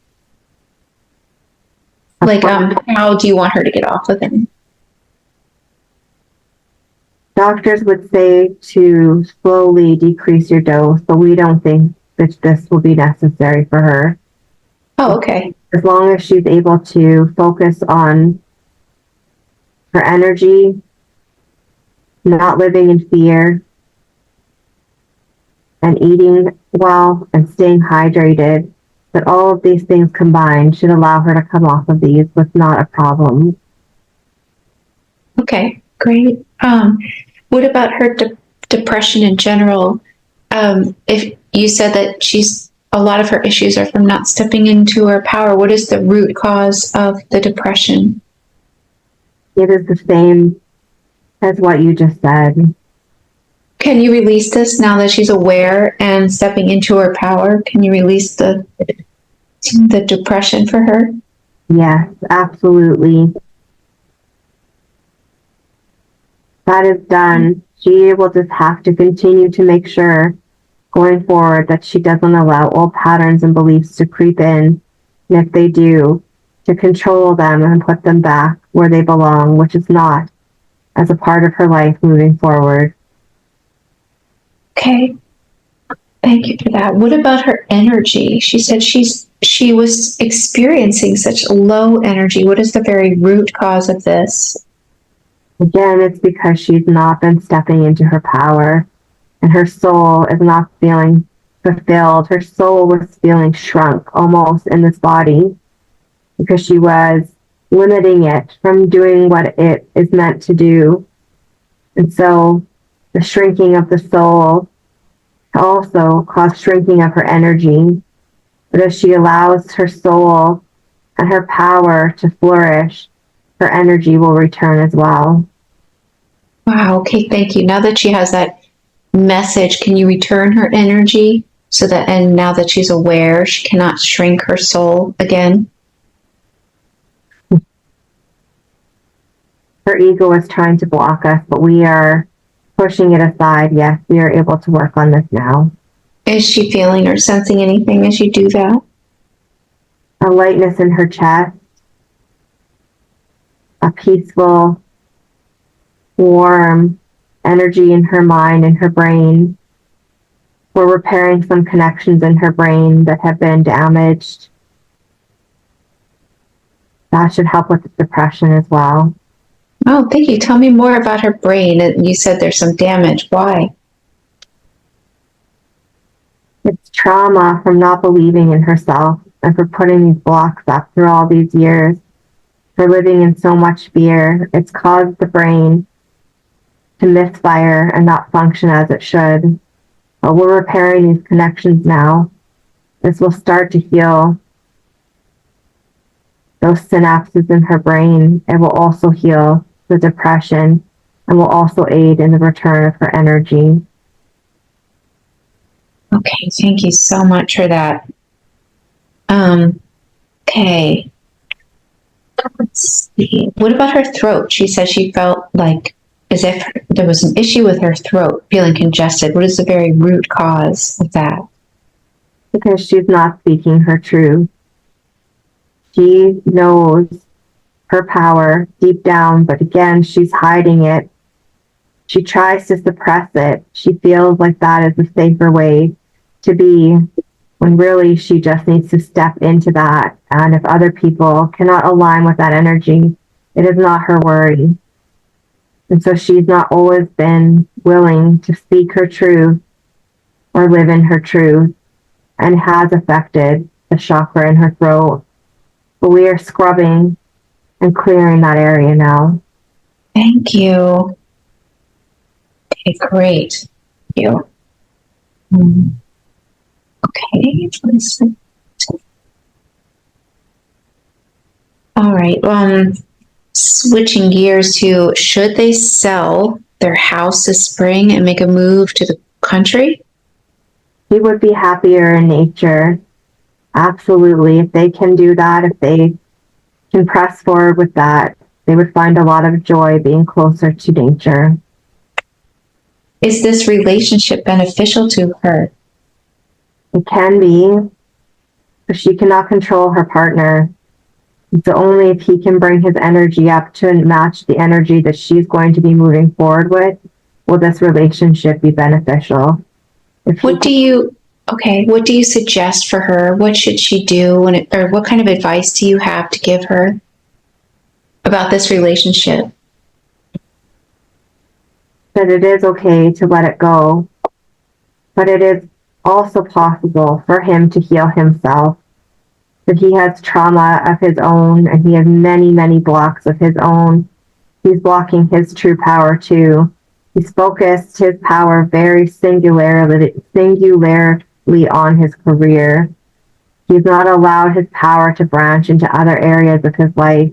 Like, how do you want her to get off of them? Doctors would say to slowly decrease your dose, but we don't think that this will be necessary for her. Oh, okay. As long as she's able to focus on her energy, not living in fear, and eating well and staying hydrated, that all of these things combined should allow her to come off of these with not a problem. Okay, great. What about her depression in general? If you said that a lot of her issues are from not stepping into her power, what is the root cause of the depression? It is the same as what you just said. Can you release this now that she's aware and stepping into her power? Can you release the depression for her? Yes, absolutely. That is done. She will just have to continue to make sure going forward that she doesn't allow old patterns and beliefs to creep in. And if they do, to control them and put them back where they belong, which is not as a part of her life moving forward. Okay. Thank you for that. What about her energy? She said she was experiencing such low energy. What is the very root cause of this? Again, it's because she's not been stepping into her power, and her soul is not feeling fulfilled. Her soul was feeling shrunk almost in this body because she was limiting it from doing what it is meant to do. And so the shrinking of the soul also caused shrinking of her energy. But as she allows her soul and her power to flourish, her energy will return as well. Wow. Okay. Thank you. Now that she has that message, can you return her energy so that, and now that she's aware, she cannot shrink her soul again? Her ego is trying to block us, but we are pushing it aside. Yes, we are able to work on this now. Is she feeling or sensing anything as you do that? A lightness in her chest, a peaceful, warm energy in her mind and her brain. We're repairing some connections in her brain that have been damaged. That should help with the depression as well. Oh, thank you. Tell me more about her brain. You said there's some damage. Why? It's trauma from not believing in herself and for putting these blocks up through all these years, for living in so much fear. It's caused the brain to misfire and not function as it should. But we're repairing these connections now. This will start to heal those synapses in her brain. It will also heal the depression and will also aid in the return of her energy. Okay, thank you so much for that. Okay. Let's see. What about her throat? She said she felt like as if there was an issue with her throat, feeling congested. What is the very root cause of that? Because she's not speaking her truth. She knows her power deep down, but again, she's hiding it. She tries to suppress it. She feels like that is a safer way to be, when really she just needs to step into that. And if other people cannot align with that energy, it is not her worry. And so she's not always been willing to speak her truth or live in her truth, and has affected the chakra in her throat. But we are scrubbing and clearing that area now. Thank you. Okay, great. Thank you. Okay, let's see. All right. Switching gears to, should they sell their house this spring and make a move to the country? She would be happier in nature. Absolutely. If they can do that, if they can press forward with that, they would find a lot of joy being closer to nature. Is this relationship beneficial to her? It can be, but she cannot control her partner. So only if he can bring his energy up to match the energy that she's going to be moving forward with, will this relationship be beneficial. What do you suggest for her? What should she do or what kind of advice do you have to give her about this relationship? That it is okay to let it go, but it is also possible for him to heal himself. That he has trauma of his own, and he has many, many blocks of his own. He's blocking his true power too. He's focused his power very singularly on his career. He's not allowed his power to branch into other areas of his life.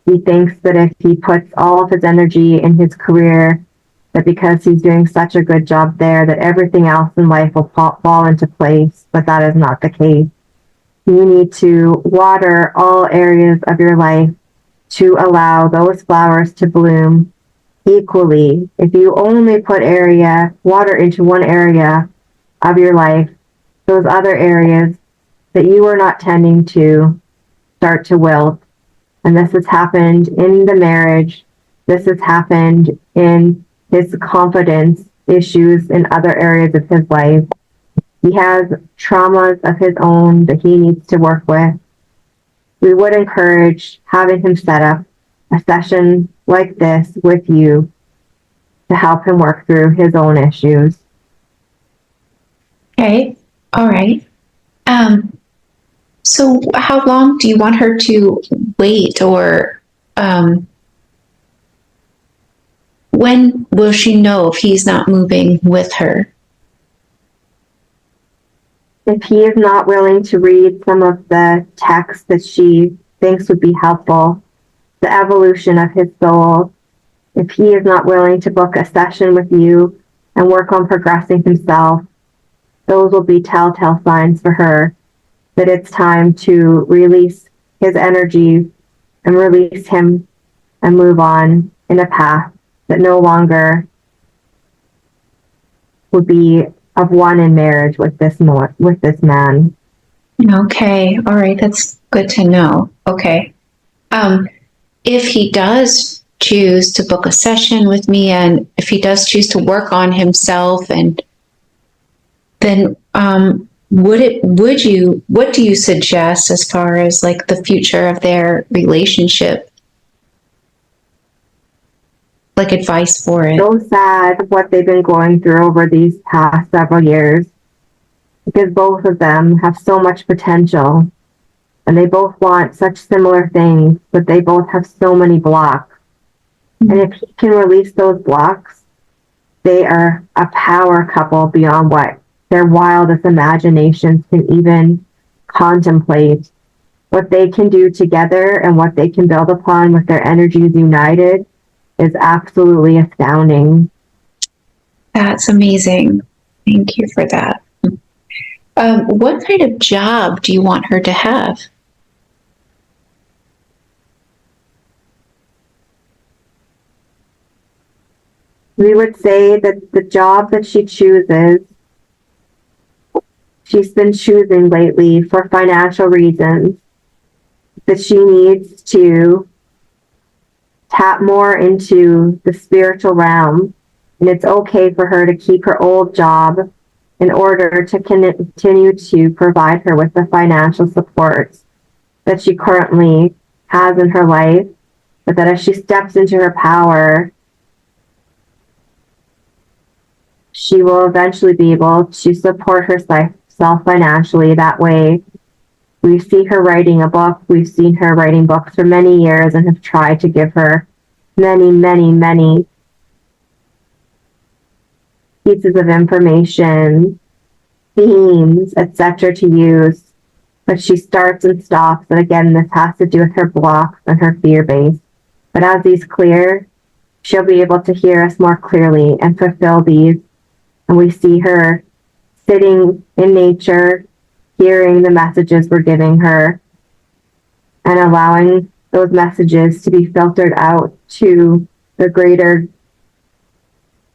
He thinks that if he puts all of his energy in his career, that because he's doing such a good job there, that everything else in life will fall into place, but that is not the case. You need to water all areas of your life to allow those flowers to bloom equally. If you only put water into one area of your life, those other areas that you are not tending to start to wilt. And this has happened in the marriage. This has happened in his confidence issues in other areas of his life. He has traumas of his own that he needs to work with. We would encourage having him set up a session like this with you to help him work through his own issues. Okay. All right. So how long do you want her to wait, or when will she know if he's not moving with her? If he is not willing to read some of the texts that she thinks would be helpful, the evolution of his soul, if he is not willing to book a session with you and work on progressing himself, those will be telltale signs for her that it's time to release his energy and release him and move on in a path that no longer would be of one in marriage with this man. Okay. All right. That's good to know. Okay. If he does choose to book a session with me, and if he does choose to work on himself, and then what do you suggest as far as like the future of their relationship? Like advice for it? So sad what they've been going through over these past several years, because both of them have so much potential and they both want such similar things, but they both have so many blocks. And if he can release those blocks, they are a power couple beyond what their wildest imaginations can even contemplate. What they can do together and what they can build upon with their energies united is absolutely astounding. That's amazing. Thank you for that. What kind of job do you want her to have? We would say that the job that she chooses, she's been choosing lately for financial reasons, that she needs to tap more into the spiritual realm, and it's okay for her to keep her old job in order to continue to provide her with the financial supports that she currently has in her life, but that as she steps into her power, she will eventually be able to support herself financially. That way, we see her writing a book. We've seen her writing books for many years and have tried to give her many, many, many pieces of information, themes, etc. to use. But she starts and stops. And again, this has to do with her blocks and her fear base. But as these clear, she'll be able to hear us more clearly and fulfill these. And we see her sitting in nature, hearing the messages we're giving her, and allowing those messages to be filtered out to the greater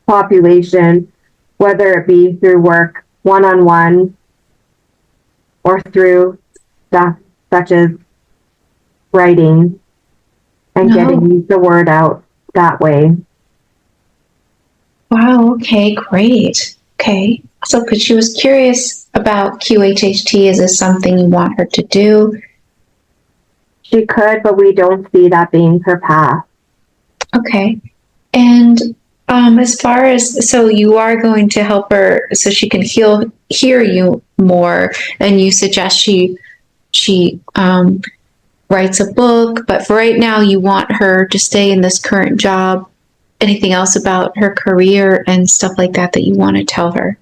population, whether it be through work one-on-one or through stuff such as writing and getting the word out that way. Wow, okay, great. Okay. So, because she was curious about QHHT, is this something you want her to do? She could, but we don't see that being her path. Okay. And as far as, so you are going to help her so she can hear you more, and you suggest she writes a book, but for right now you want her to stay in this current job. Anything else about her career and stuff like that that you want to tell her?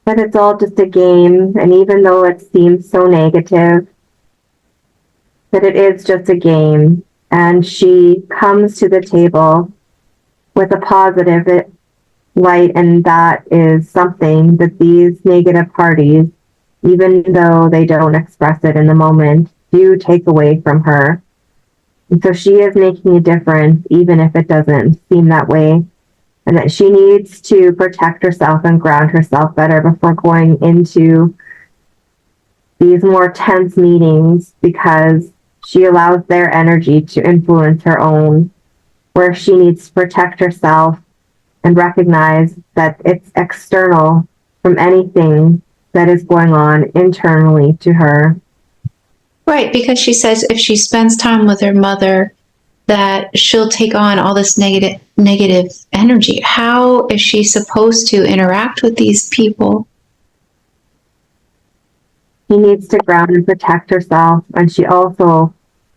But it's all just a game, and even though it seems so negative, that it is just a game, and she comes to the table with a positive light, and that is something that these negative parties, even though they don't express it in the moment, do take away from her. And so she is making a difference, even if it doesn't seem that way, and that she needs to protect herself and ground herself better before going into these more tense meetings, because she allows their energy to influence her own, where she needs to protect herself and recognize that it's external from anything that is going on internally to her. Right, because she says if she spends time with her mother, that she'll take on all this negative energy. How is she supposed to interact with these people? She needs to ground and protect herself, and she also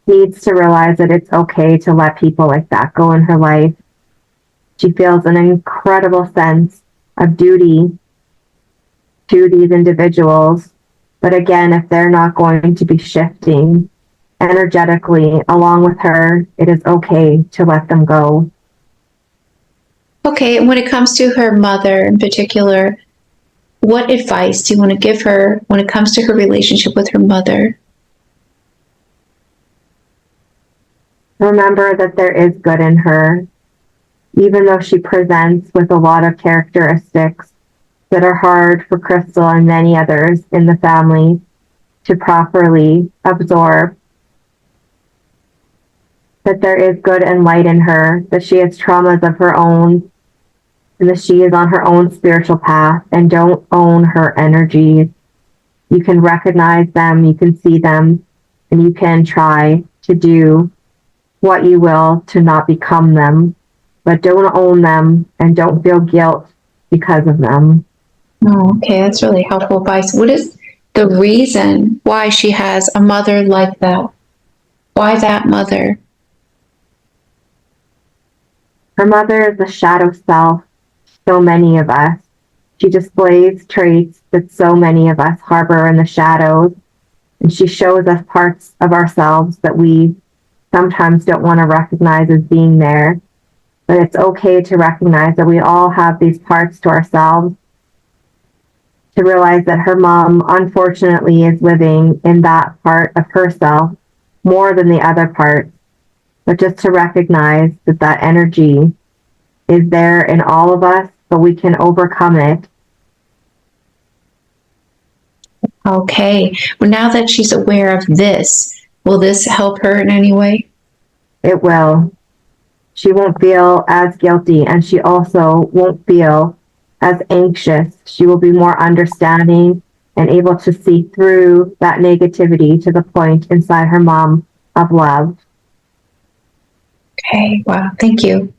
needs to realize that it's okay to let people like that go in her life. She feels an incredible sense of duty to these individuals, but again, if they're not going to be shifting energetically along with her, it is okay to let them go. Okay, and when it comes to her mother in particular, what advice do you want to give her when it comes to her relationship with her mother? Remember that there is good in her, even though she presents with a lot of characteristics that are hard for Crystal and many others in the family to properly absorb. That there is good and light in her, that she has traumas of her own, and that she is on her own spiritual path, and don't own her energies. You can recognize them, you can see them, and you can try to do what you will to not become them, but don't own them and don't feel guilt because of them. Oh, okay, that's really helpful advice. What is the reason why she has a mother like that? Why that mother? Her mother is the shadow self, so many of us. She displays traits that so many of us harbor in the shadows, and she shows us parts of ourselves that we sometimes don't want to recognize as being there. But it's okay to recognize that we all have these parts to ourselves, to realize that her mom, unfortunately, is living in that part of herself more than the other parts. But just to recognize that that energy is there in all of us, but we can overcome it. Okay, well, now that she's aware of this, will this help her in any way? It will. She won't feel as guilty, and she also won't feel as anxious. She will be more understanding and able to see through that negativity to the point inside her mom of love. Okay, wow, thank you.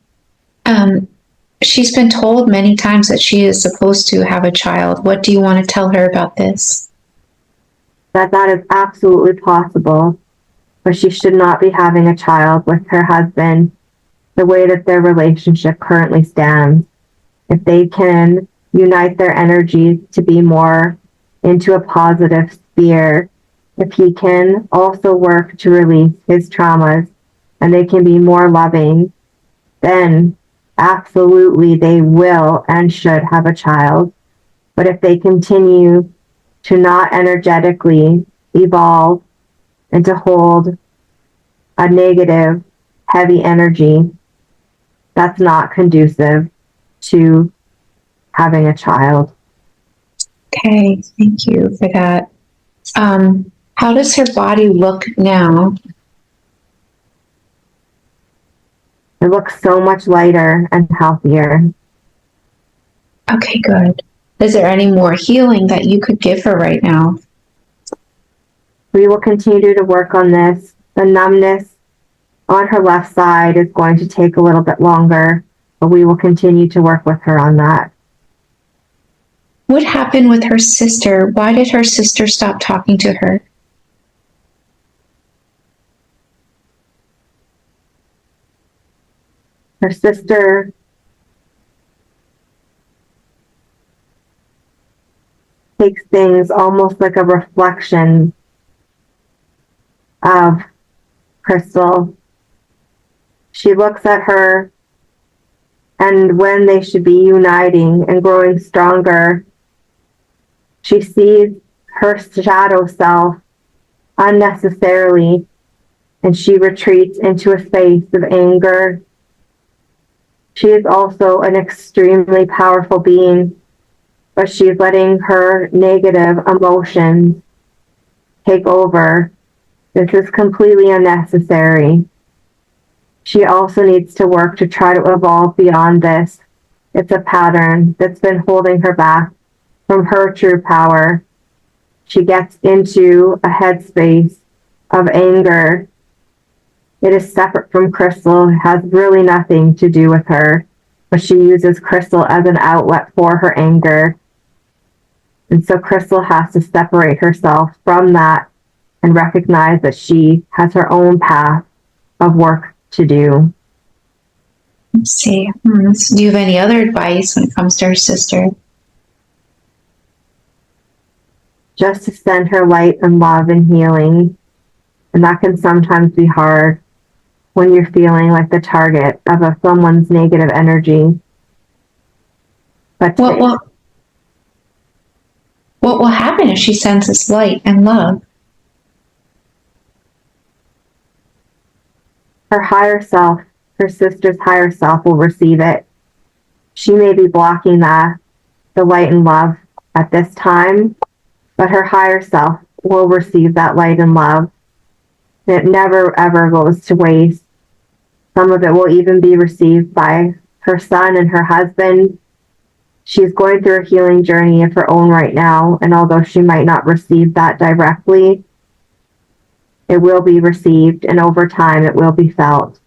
She's been told many times that she is supposed to have a child. What do you want to tell her about this? That is absolutely possible, but she should not be having a child with her husband the way that their relationship currently stands. If they can unite their energies to be more into a positive sphere, if he can also work to release his traumas and they can be more loving, then absolutely they will and should have a child. But if they continue to not energetically evolve and to hold a negative, heavy energy, that's not conducive to having a child. Okay, thank you for that. How does her body look now? It looks so much lighter and healthier. Okay, good. Is there any more healing that you could give her right now? We will continue to work on this. The numbness on her left side is going to take a little bit longer, but we will continue to work with her on that. What happened with her sister? Why did her sister stop talking to her? Her sister takes things almost like a reflection of Crystal. She looks at her, and when they should be uniting and growing stronger, she sees her shadow self unnecessarily, and she retreats into a space of anger. She is also an extremely powerful being, but she's letting her negative emotions take over. This is completely unnecessary. She also needs to work to try to evolve beyond this it's a pattern that's been holding her back from her true power. She gets into a headspace of anger. It is separate from Crystal. It has really nothing to do with her, but she uses Crystal as an outlet for her anger. And so Crystal has to separate herself from that and recognize that she has her own path of work to do. Let's see. So do you have any other advice when it comes to her sister? Just to send her light and love and healing. And that can sometimes be hard when you're feeling like the target of someone's negative energy. But What will happen if she sends us light and love? her higher self, her sister's higher self, will receive it. She may be blocking the light and love at this time, but her higher self will receive that light and love. It never ever goes to waste. Some of it will even be received by her son and her husband. She's going through a healing journey of her own right now, and although she might not receive that directly, it will be received, and over time it will be felt.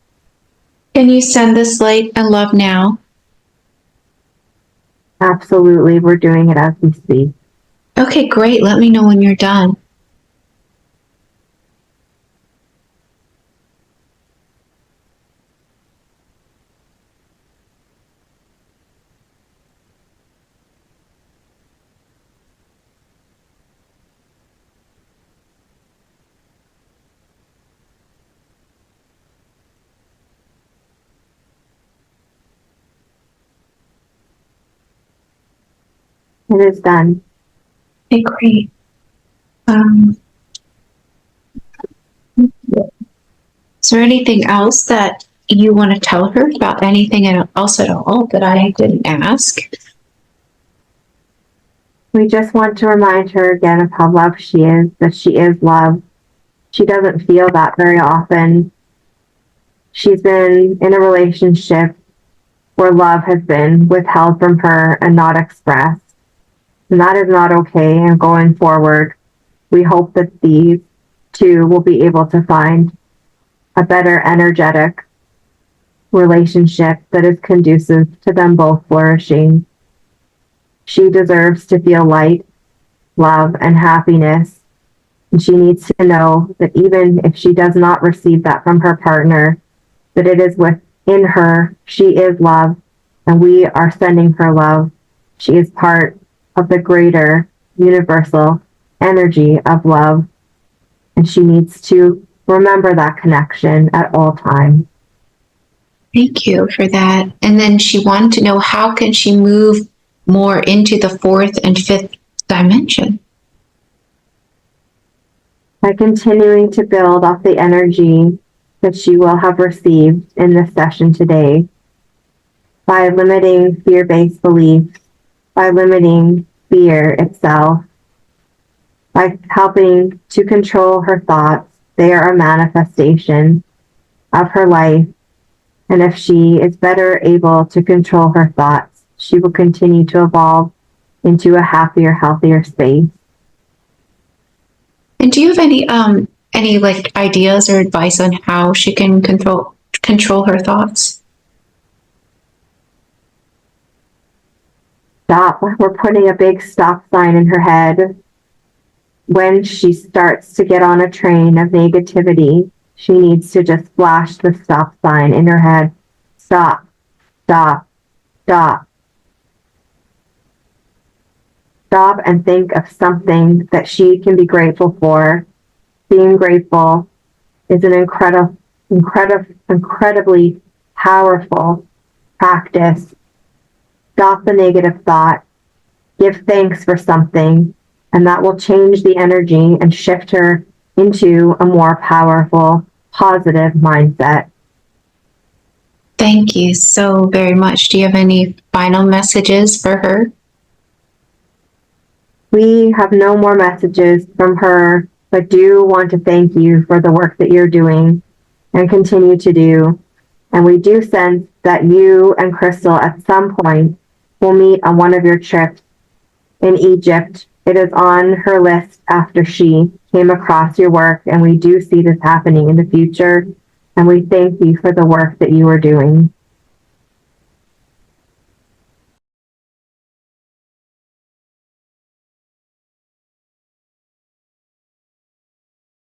Can you send this light and love now? Absolutely, we're doing it as we speak. Okay, great. Let me know when you're done. It is done. Okay, great. Is there anything else that you want to tell her about anything else at all that I didn't ask? We just want to remind her again of how loved she is, that she is loved. She doesn't feel that very often. She's been in a relationship where love has been withheld from her and not expressed. And that is not okay. And going forward, we hope that these two will be able to find a better energetic relationship that is conducive to them both flourishing. She deserves to feel light, love, and happiness. And she needs to know that even if she does not receive that from her partner, that it is within her. She is love, and we are sending her love. She is part of the greater universal energy of love, and she needs to remember that connection at all times. Thank you for that. And then she wanted to know, how can she move more into the fourth and fifth dimension? By continuing to build off the energy that she will have received in this session today, by limiting fear-based beliefs, by limiting fear itself, by helping to control her thoughts. They are a manifestation of her life. And if she is better able to control her thoughts, she will continue to evolve into a happier, healthier space. And do you have any like ideas or advice on how she can control her thoughts? Stop. We're putting a big stop sign in her head. When she starts to get on a train of negativity, she needs to just flash the stop sign in her head. Stop, stop, stop. Stop and think of something that she can be grateful for. Being grateful is an incredibly powerful practice. Stop the negative thought. Give thanks for something, and that will change the energy and shift her into a more powerful, positive mindset. Thank you so very much. Do you have any final messages for her? We have no more messages from her, but do want to thank you for the work that you're doing and continue to do. And we do sense that you and Crystal at some point will meet on one of your trips in Egypt. It is on her list after she came across your work, and we do see this happening in the future, and we thank you for the work that you are doing.